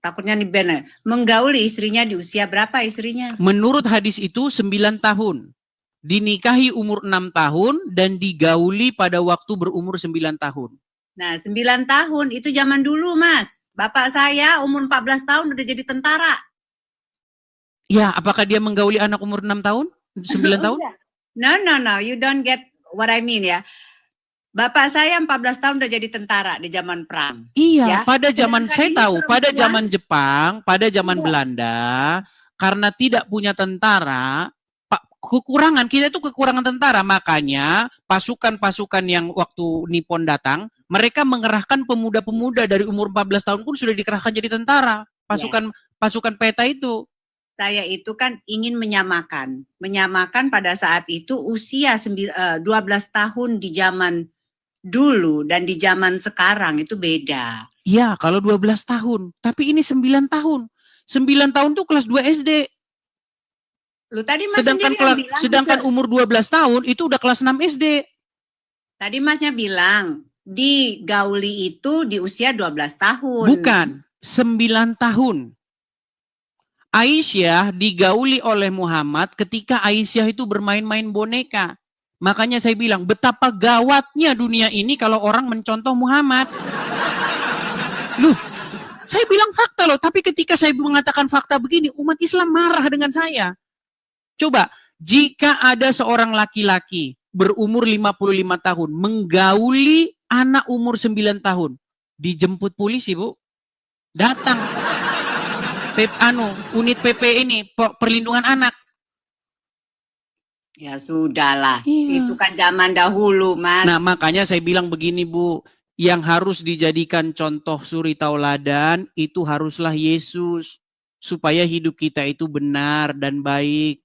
takutnya nih Ben, menggauli istrinya di usia berapa istrinya? Menurut hadis itu 9 tahun. Dinikahi umur 6 tahun dan digauli pada waktu berumur 9 tahun. Nah, 9 tahun itu zaman dulu, Mas. Bapak saya umur 14 tahun udah jadi tentara. Ya, apakah dia menggauli anak umur 6 tahun? 9 tahun? No, you don't get what I mean ya. Bapak saya 14 tahun udah jadi tentara di zaman perang. Iya, ya? Pada zaman saya tahu, pada zaman Jepang, pada zaman Belanda, karena tidak punya tentara, kekurangan kita itu kekurangan tentara, makanya pasukan-pasukan yang waktu Nippon datang, mereka mengerahkan pemuda-pemuda dari umur 14 tahun pun sudah dikerahkan jadi tentara. Pasukan peta itu. Saya itu kan ingin menyamakan pada saat itu usia 12 tahun di zaman dulu dan di zaman sekarang itu beda. Iya, kalau 12 tahun, tapi ini 9 tahun. 9 tahun tuh kelas 2 SD. Lu tadi Mas sedangkan umur 12 tahun itu udah kelas 6 SD. Tadi Masnya bilang digauli itu di usia 12 tahun. Bukan, 9 tahun. Aisyah digauli oleh Muhammad ketika Aisyah itu bermain-main boneka. Makanya saya bilang betapa gawatnya dunia ini kalau orang mencontoh Muhammad. Loh, saya bilang fakta loh, tapi ketika saya mengatakan fakta begini, umat Islam marah dengan saya. Coba, jika ada seorang laki-laki berumur 55 tahun menggauli anak umur 9 tahun, dijemput polisi, Bu. Datang. Unit PP ini, perlindungan anak. Ya sudahlah, itu kan zaman dahulu, Mas. Nah, makanya saya bilang begini, Bu, yang harus dijadikan contoh suri tauladan itu haruslah Yesus, supaya hidup kita itu benar dan baik.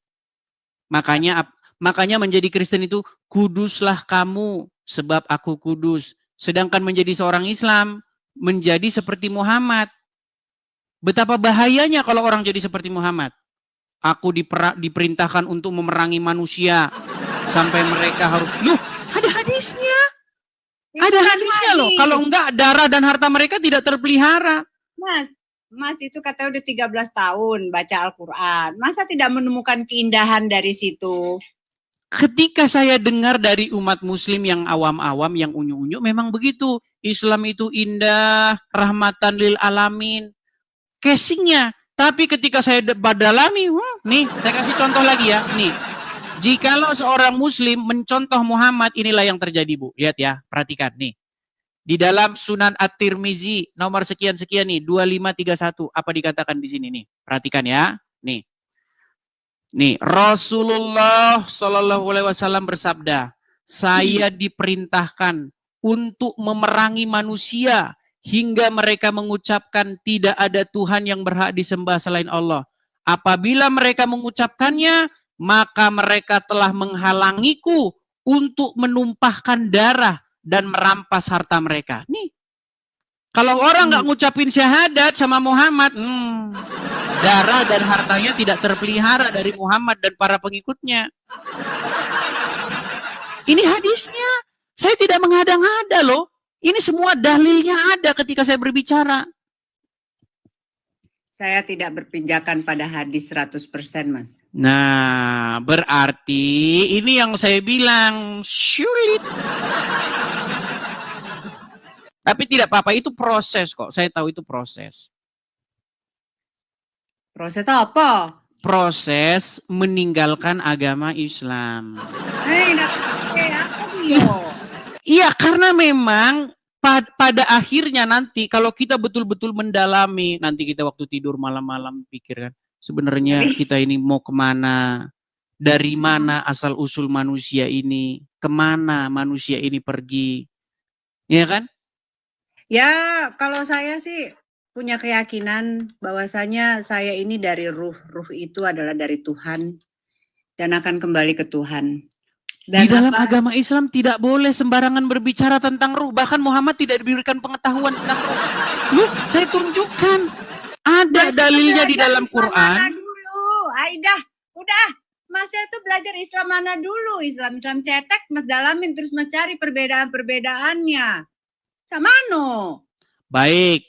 Makanya menjadi Kristen itu kuduslah kamu sebab aku kudus. Sedangkan menjadi seorang Islam menjadi seperti Muhammad. Betapa bahayanya kalau orang jadi seperti Muhammad. Aku diperintahkan untuk memerangi manusia sampai mereka harus. Loh, ada hadisnya. Ada hadisnya loh. Kalau enggak darah dan harta mereka tidak terpelihara. Mas itu katanya udah 13 tahun baca Al-Quran. Masa tidak menemukan keindahan dari situ? Ketika saya dengar dari umat muslim yang awam-awam, yang unyu-unyu, memang begitu. Islam itu indah, rahmatan lil alamin. Casingnya. Tapi ketika saya badalami, nih saya kasih contoh lagi ya. Nih, jikalau seorang muslim mencontoh Muhammad, inilah yang terjadi, Bu. Lihat ya, perhatikan nih. Di dalam Sunan At-Tirmizi nomor sekian-sekian nih, 2531. Apa dikatakan di sini nih? Perhatikan ya. Nih. Nih, Rasulullah Shallallahu alaihi wasallam bersabda, "Saya diperintahkan untuk memerangi manusia hingga mereka mengucapkan tidak ada Tuhan yang berhak disembah selain Allah. Apabila mereka mengucapkannya, maka mereka telah menghalangiku untuk menumpahkan darah dan merampas harta mereka." Nih, kalau orang nggak ngucapin syahadat sama Muhammad, darah dan hartanya tidak terpelihara dari Muhammad dan para pengikutnya. Ini hadisnya. Saya tidak mengada-ngada loh. Ini semua dalilnya ada ketika saya berbicara. Saya tidak berpijakan pada hadis 100%, Mas. Nah, berarti ini yang saya bilang sulit. Tapi tidak apa-apa, itu proses kok. Saya tahu itu proses. Proses apa? Proses meninggalkan agama Islam. Iya, karena memang pada akhirnya nanti kalau kita betul-betul mendalami, nanti kita waktu tidur malam-malam pikirkan, sebenarnya kita ini mau kemana? Dari mana asal usul manusia ini? Kemana manusia ini pergi? Ya kan? Ya, kalau saya sih punya keyakinan bahwasanya saya ini dari ruh. Ruh itu adalah dari Tuhan dan akan kembali ke Tuhan. Dan di dalam agama Islam tidak boleh sembarangan berbicara tentang ruh. Bahkan Muhammad tidak diberikan pengetahuan tentang ruh. Loh, saya tunjukkan. Ada dalilnya di dalam Quran. Dulu, Aidah, udah. Mas itu belajar Islam mana dulu? Islam cetek, Mas dalamin terus Mas cari perbedaan-perbedaannya. Sama no. Baik.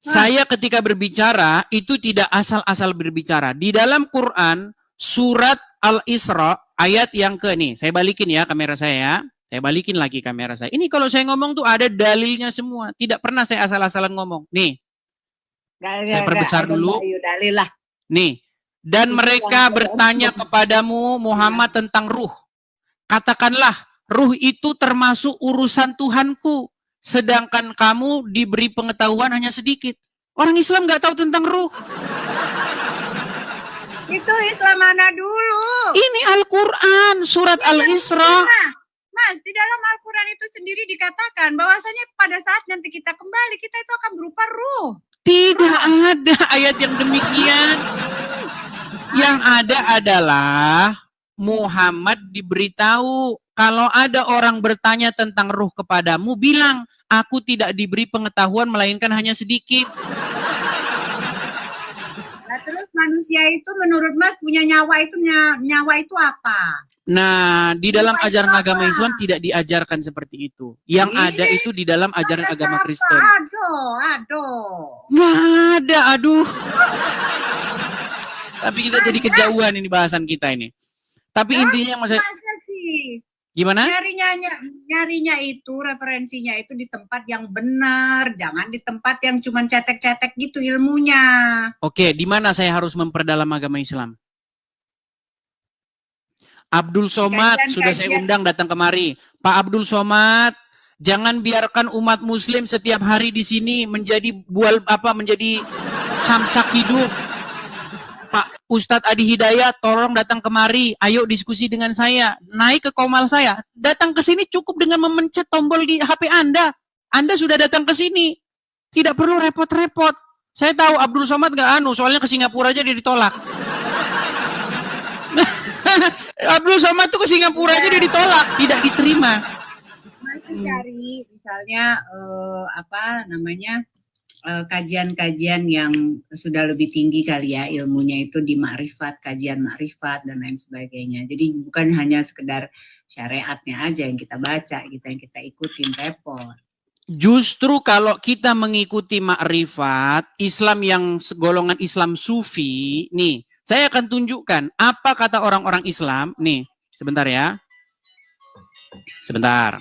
Saya ketika berbicara itu tidak asal-asal berbicara. Di dalam Quran surat Al-Isra ayat yang nih, saya balikin ya kamera saya ya. Saya balikin lagi kamera saya. Ini kalau saya ngomong tuh ada dalilnya semua. Tidak pernah saya asal-asalan ngomong. Nih. Saya perbesar dulu. Dalil lah. Nih. Dan mereka bertanya kepadamu Muhammad tentang ruh. Katakanlah, ruh itu termasuk urusan Tuhanku. Sedangkan kamu diberi pengetahuan hanya sedikit. Orang Islam nggak tahu tentang ruh. Itu Islam mana dulu? Ini Al-Quran, surat Al-Isra. Mas, di dalam Al-Quran itu sendiri dikatakan bahwasanya pada saat nanti kita kembali, kita itu akan berupa ruh. Tidak ada ayat yang demikian. Yang ada adalah Muhammad diberitahu, kalau ada orang bertanya tentang ruh kepadamu, bilang, aku tidak diberi pengetahuan melainkan hanya sedikit. Nah, terus manusia itu menurut Mas punya nyawa itu apa? Nah, di dalam ajaran agama Islam tidak diajarkan seperti itu. Yang ada itu di dalam ajaran agama Kristen. Aduh. Nggak ada, aduh. Tapi kita jadi kejauhan ini bahasan kita ini. Tapi intinya maksudnya gimana? Nyarinya itu, referensinya itu di tempat yang benar, jangan di tempat yang cuma cetek-cetek gitu ilmunya. Oke, di mana saya harus memperdalam agama Islam? Abdul Somad sudah saya undang datang kemari. Pak Abdul Somad, jangan biarkan umat Muslim setiap hari di sini menjadi menjadi samsak hidup. Pak Ustadz Adi Hidayat, tolong datang kemari. Ayo diskusi dengan saya. Naik ke komal saya. Datang ke sini cukup dengan memencet tombol di HP Anda. Anda sudah datang ke sini. Tidak perlu repot-repot. Saya tahu Abdul Somad nggak soalnya ke Singapura aja dia ditolak. Abdul Somad tuh ke Singapura aja dia ditolak, tidak diterima. Masih cari misalnya kajian-kajian yang sudah lebih tinggi kali ya ilmunya itu di makrifat, kajian makrifat dan lain sebagainya. Jadi bukan hanya sekedar syariatnya aja yang kita baca, yang kita ikutin, repot. Justru kalau kita mengikuti makrifat, Islam yang golongan Islam Sufi, nih, saya akan tunjukkan apa kata orang-orang Islam. Nih, sebentar ya. Sebentar.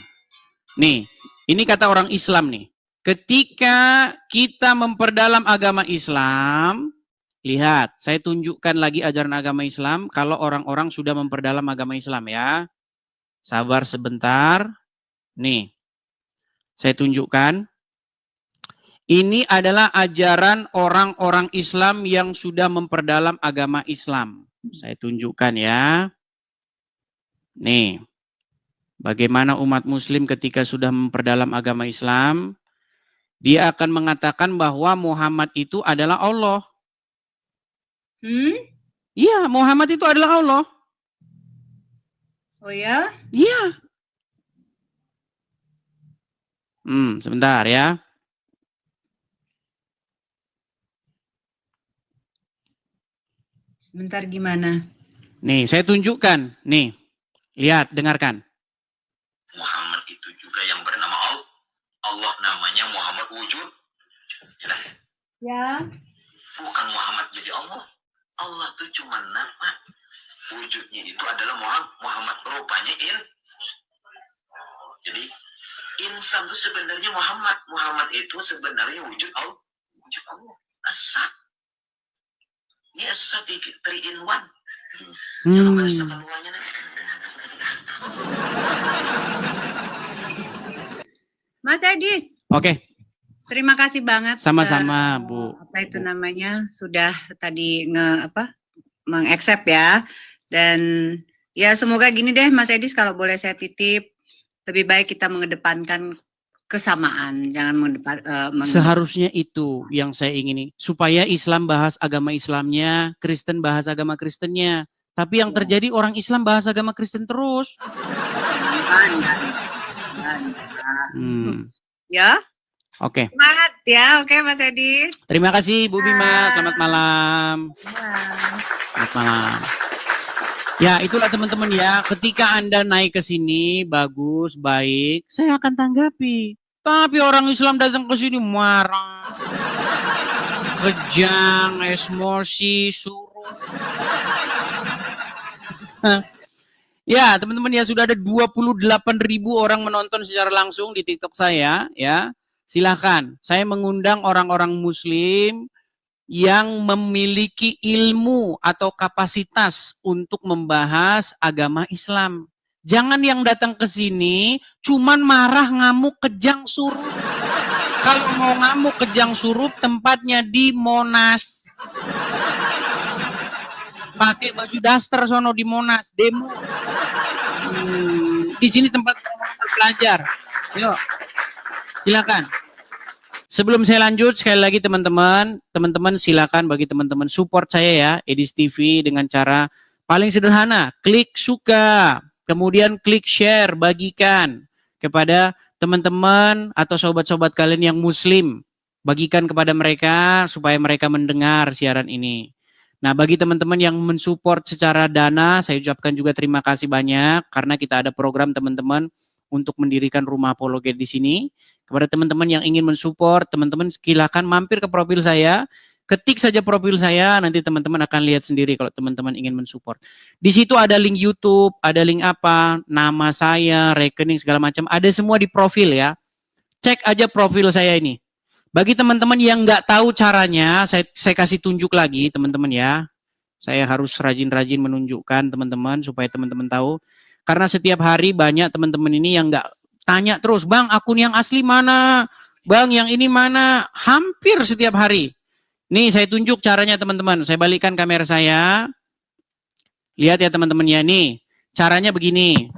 Nih, ini kata orang Islam nih. Ketika kita memperdalam agama Islam, lihat, saya tunjukkan lagi ajaran agama Islam kalau orang-orang sudah memperdalam agama Islam ya. Sabar sebentar. Nih. Saya tunjukkan. Ini adalah ajaran orang-orang Islam yang sudah memperdalam agama Islam. Saya tunjukkan ya. Nih, bagaimana umat muslim ketika sudah memperdalam agama Islam, dia akan mengatakan bahwa Muhammad itu adalah Allah. Iya, Muhammad itu adalah Allah. Oh ya? Iya. Sebentar ya. Sebentar gimana? Nih, saya tunjukkan. Nih, lihat, dengarkan. Muhammad itu juga yang bernama Allah. Allah namanya Muhammad wujud. Jelas? Ya. Bukan Muhammad jadi Allah. Allah itu cuma nama. Wujudnya itu adalah Muhammad. Rupanya Jadi insan itu sebenarnya Muhammad. Muhammad itu sebenarnya wujud Allah. Wujud Allah. Asat. Ini asat 3 in 1. Jangan bahasa keluarnya nanti. Mas Edis. Oke. Terima kasih banget. Sama-sama, Bu. Apa itu namanya? Sudah tadi mengaccept ya. Dan ya semoga gini deh Mas Edis, kalau boleh saya titip, lebih baik kita mengedepankan kesamaan, jangan seharusnya itu yang saya ingini, supaya Islam bahas agama Islamnya, Kristen bahas agama Kristennya. Tapi yang terjadi orang Islam bahas agama Kristen terus. Ya. Oke. Semangat ya, oke Mas Edis. Terima kasih Bu Bima, selamat malam. Selamat malam. Ya, itulah teman-teman ya, ketika Anda naik ke sini, bagus, baik, saya akan tanggapi. Tapi orang Islam datang ke sini marah, kejang, emosi, suruh. Ya, teman-teman ya, sudah ada 28.000 orang menonton secara langsung di TikTok saya ya. Silahkan, saya mengundang orang-orang muslim yang memiliki ilmu atau kapasitas untuk membahas agama Islam. Jangan yang datang ke sini cuman marah, ngamuk, kejang, surup. Kalau mau ngamuk, kejang, surup, tempatnya di Monas. Pakai baju daster sono di Monas, demo. Di sini tempat belajar. Yuk, silakan. Sebelum saya lanjut, sekali lagi teman-teman silakan bagi teman-teman support saya ya, Edis TV dengan cara paling sederhana, klik suka. Kemudian klik share, bagikan kepada teman-teman atau sobat-sobat kalian yang muslim. Bagikan kepada mereka supaya mereka mendengar siaran ini. Nah, bagi teman-teman yang mensupport secara dana, saya ucapkan juga terima kasih banyak karena kita ada program teman-teman untuk mendirikan rumah apologet di sini. Kepada teman-teman yang ingin mensupport, teman-teman silakan mampir ke profil saya. Ketik saja profil saya, nanti teman-teman akan lihat sendiri kalau teman-teman ingin mensupport. Di situ ada link YouTube, ada link apa, nama saya, rekening, segala macam. Ada semua di profil ya. Cek aja profil saya ini. Bagi teman-teman yang nggak tahu caranya, saya kasih tunjuk lagi teman-teman ya. Saya harus rajin-rajin menunjukkan teman-teman supaya teman-teman tahu. Karena setiap hari banyak teman-teman ini yang nggak tanya terus, Bang akun yang asli mana? Bang yang ini mana? Hampir setiap hari. Nih saya tunjuk caranya teman-teman. Saya balikkan kamera saya. Lihat ya teman-teman ya. Nih caranya begini.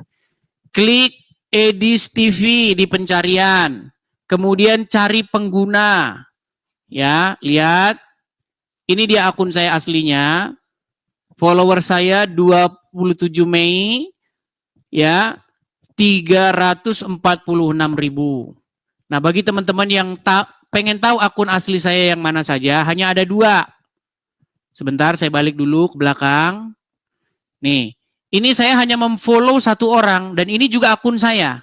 Klik Edis TV di pencarian. Kemudian cari pengguna. Ya, lihat. Ini dia akun saya aslinya. Follower saya 27 Mei. Ya, 346.000. Nah, bagi teman-teman yang pengen tahu akun asli saya yang mana saja, hanya ada 2. Sebentar, saya balik dulu ke belakang. Nih, ini saya hanya memfollow 1 orang, dan ini juga akun saya.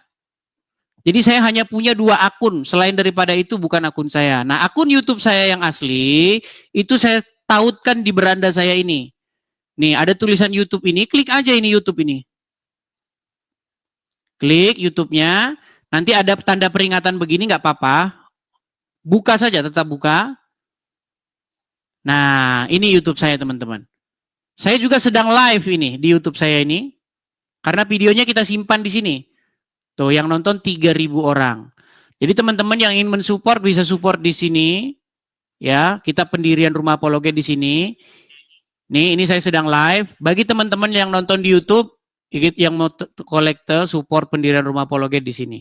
Jadi saya hanya punya 2 akun, selain daripada itu bukan akun saya. Nah, akun YouTube saya yang asli, itu saya tautkan di beranda saya ini. Nih, ada tulisan YouTube ini, klik aja ini YouTube ini. Klik YouTube-nya, nanti ada tanda peringatan begini, nggak apa-apa. Buka saja, tetap buka. Nah, ini YouTube saya teman-teman. Saya juga sedang live ini di YouTube saya ini. Karena videonya kita simpan di sini. Tuh, yang nonton 3.000 orang. Jadi teman-teman yang ingin mensupport bisa support di sini. Ya, kita pendirian Rumah Apologet di sini. Nih, ini saya sedang live. Bagi teman-teman yang nonton di YouTube, yang mau kolektor support pendirian Rumah Apologet di sini.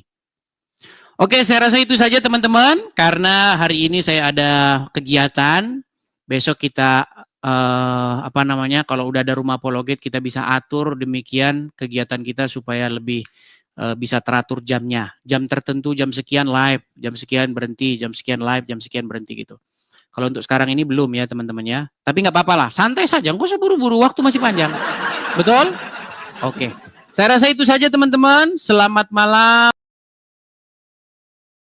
Oke, saya rasa itu saja teman-teman. Karena hari ini saya ada kegiatan. Besok kita kalau udah ada Rumah Apologet kita bisa atur demikian kegiatan kita supaya lebih bisa teratur jamnya. Jam tertentu, jam sekian live, jam sekian berhenti, jam sekian live, jam sekian berhenti gitu. Kalau untuk sekarang ini belum ya teman-teman ya. Tapi nggak apa-apa lah, santai saja. Nggak usah buru-buru, waktu masih panjang. Betul? Oke. Saya rasa itu saja teman-teman. Selamat malam.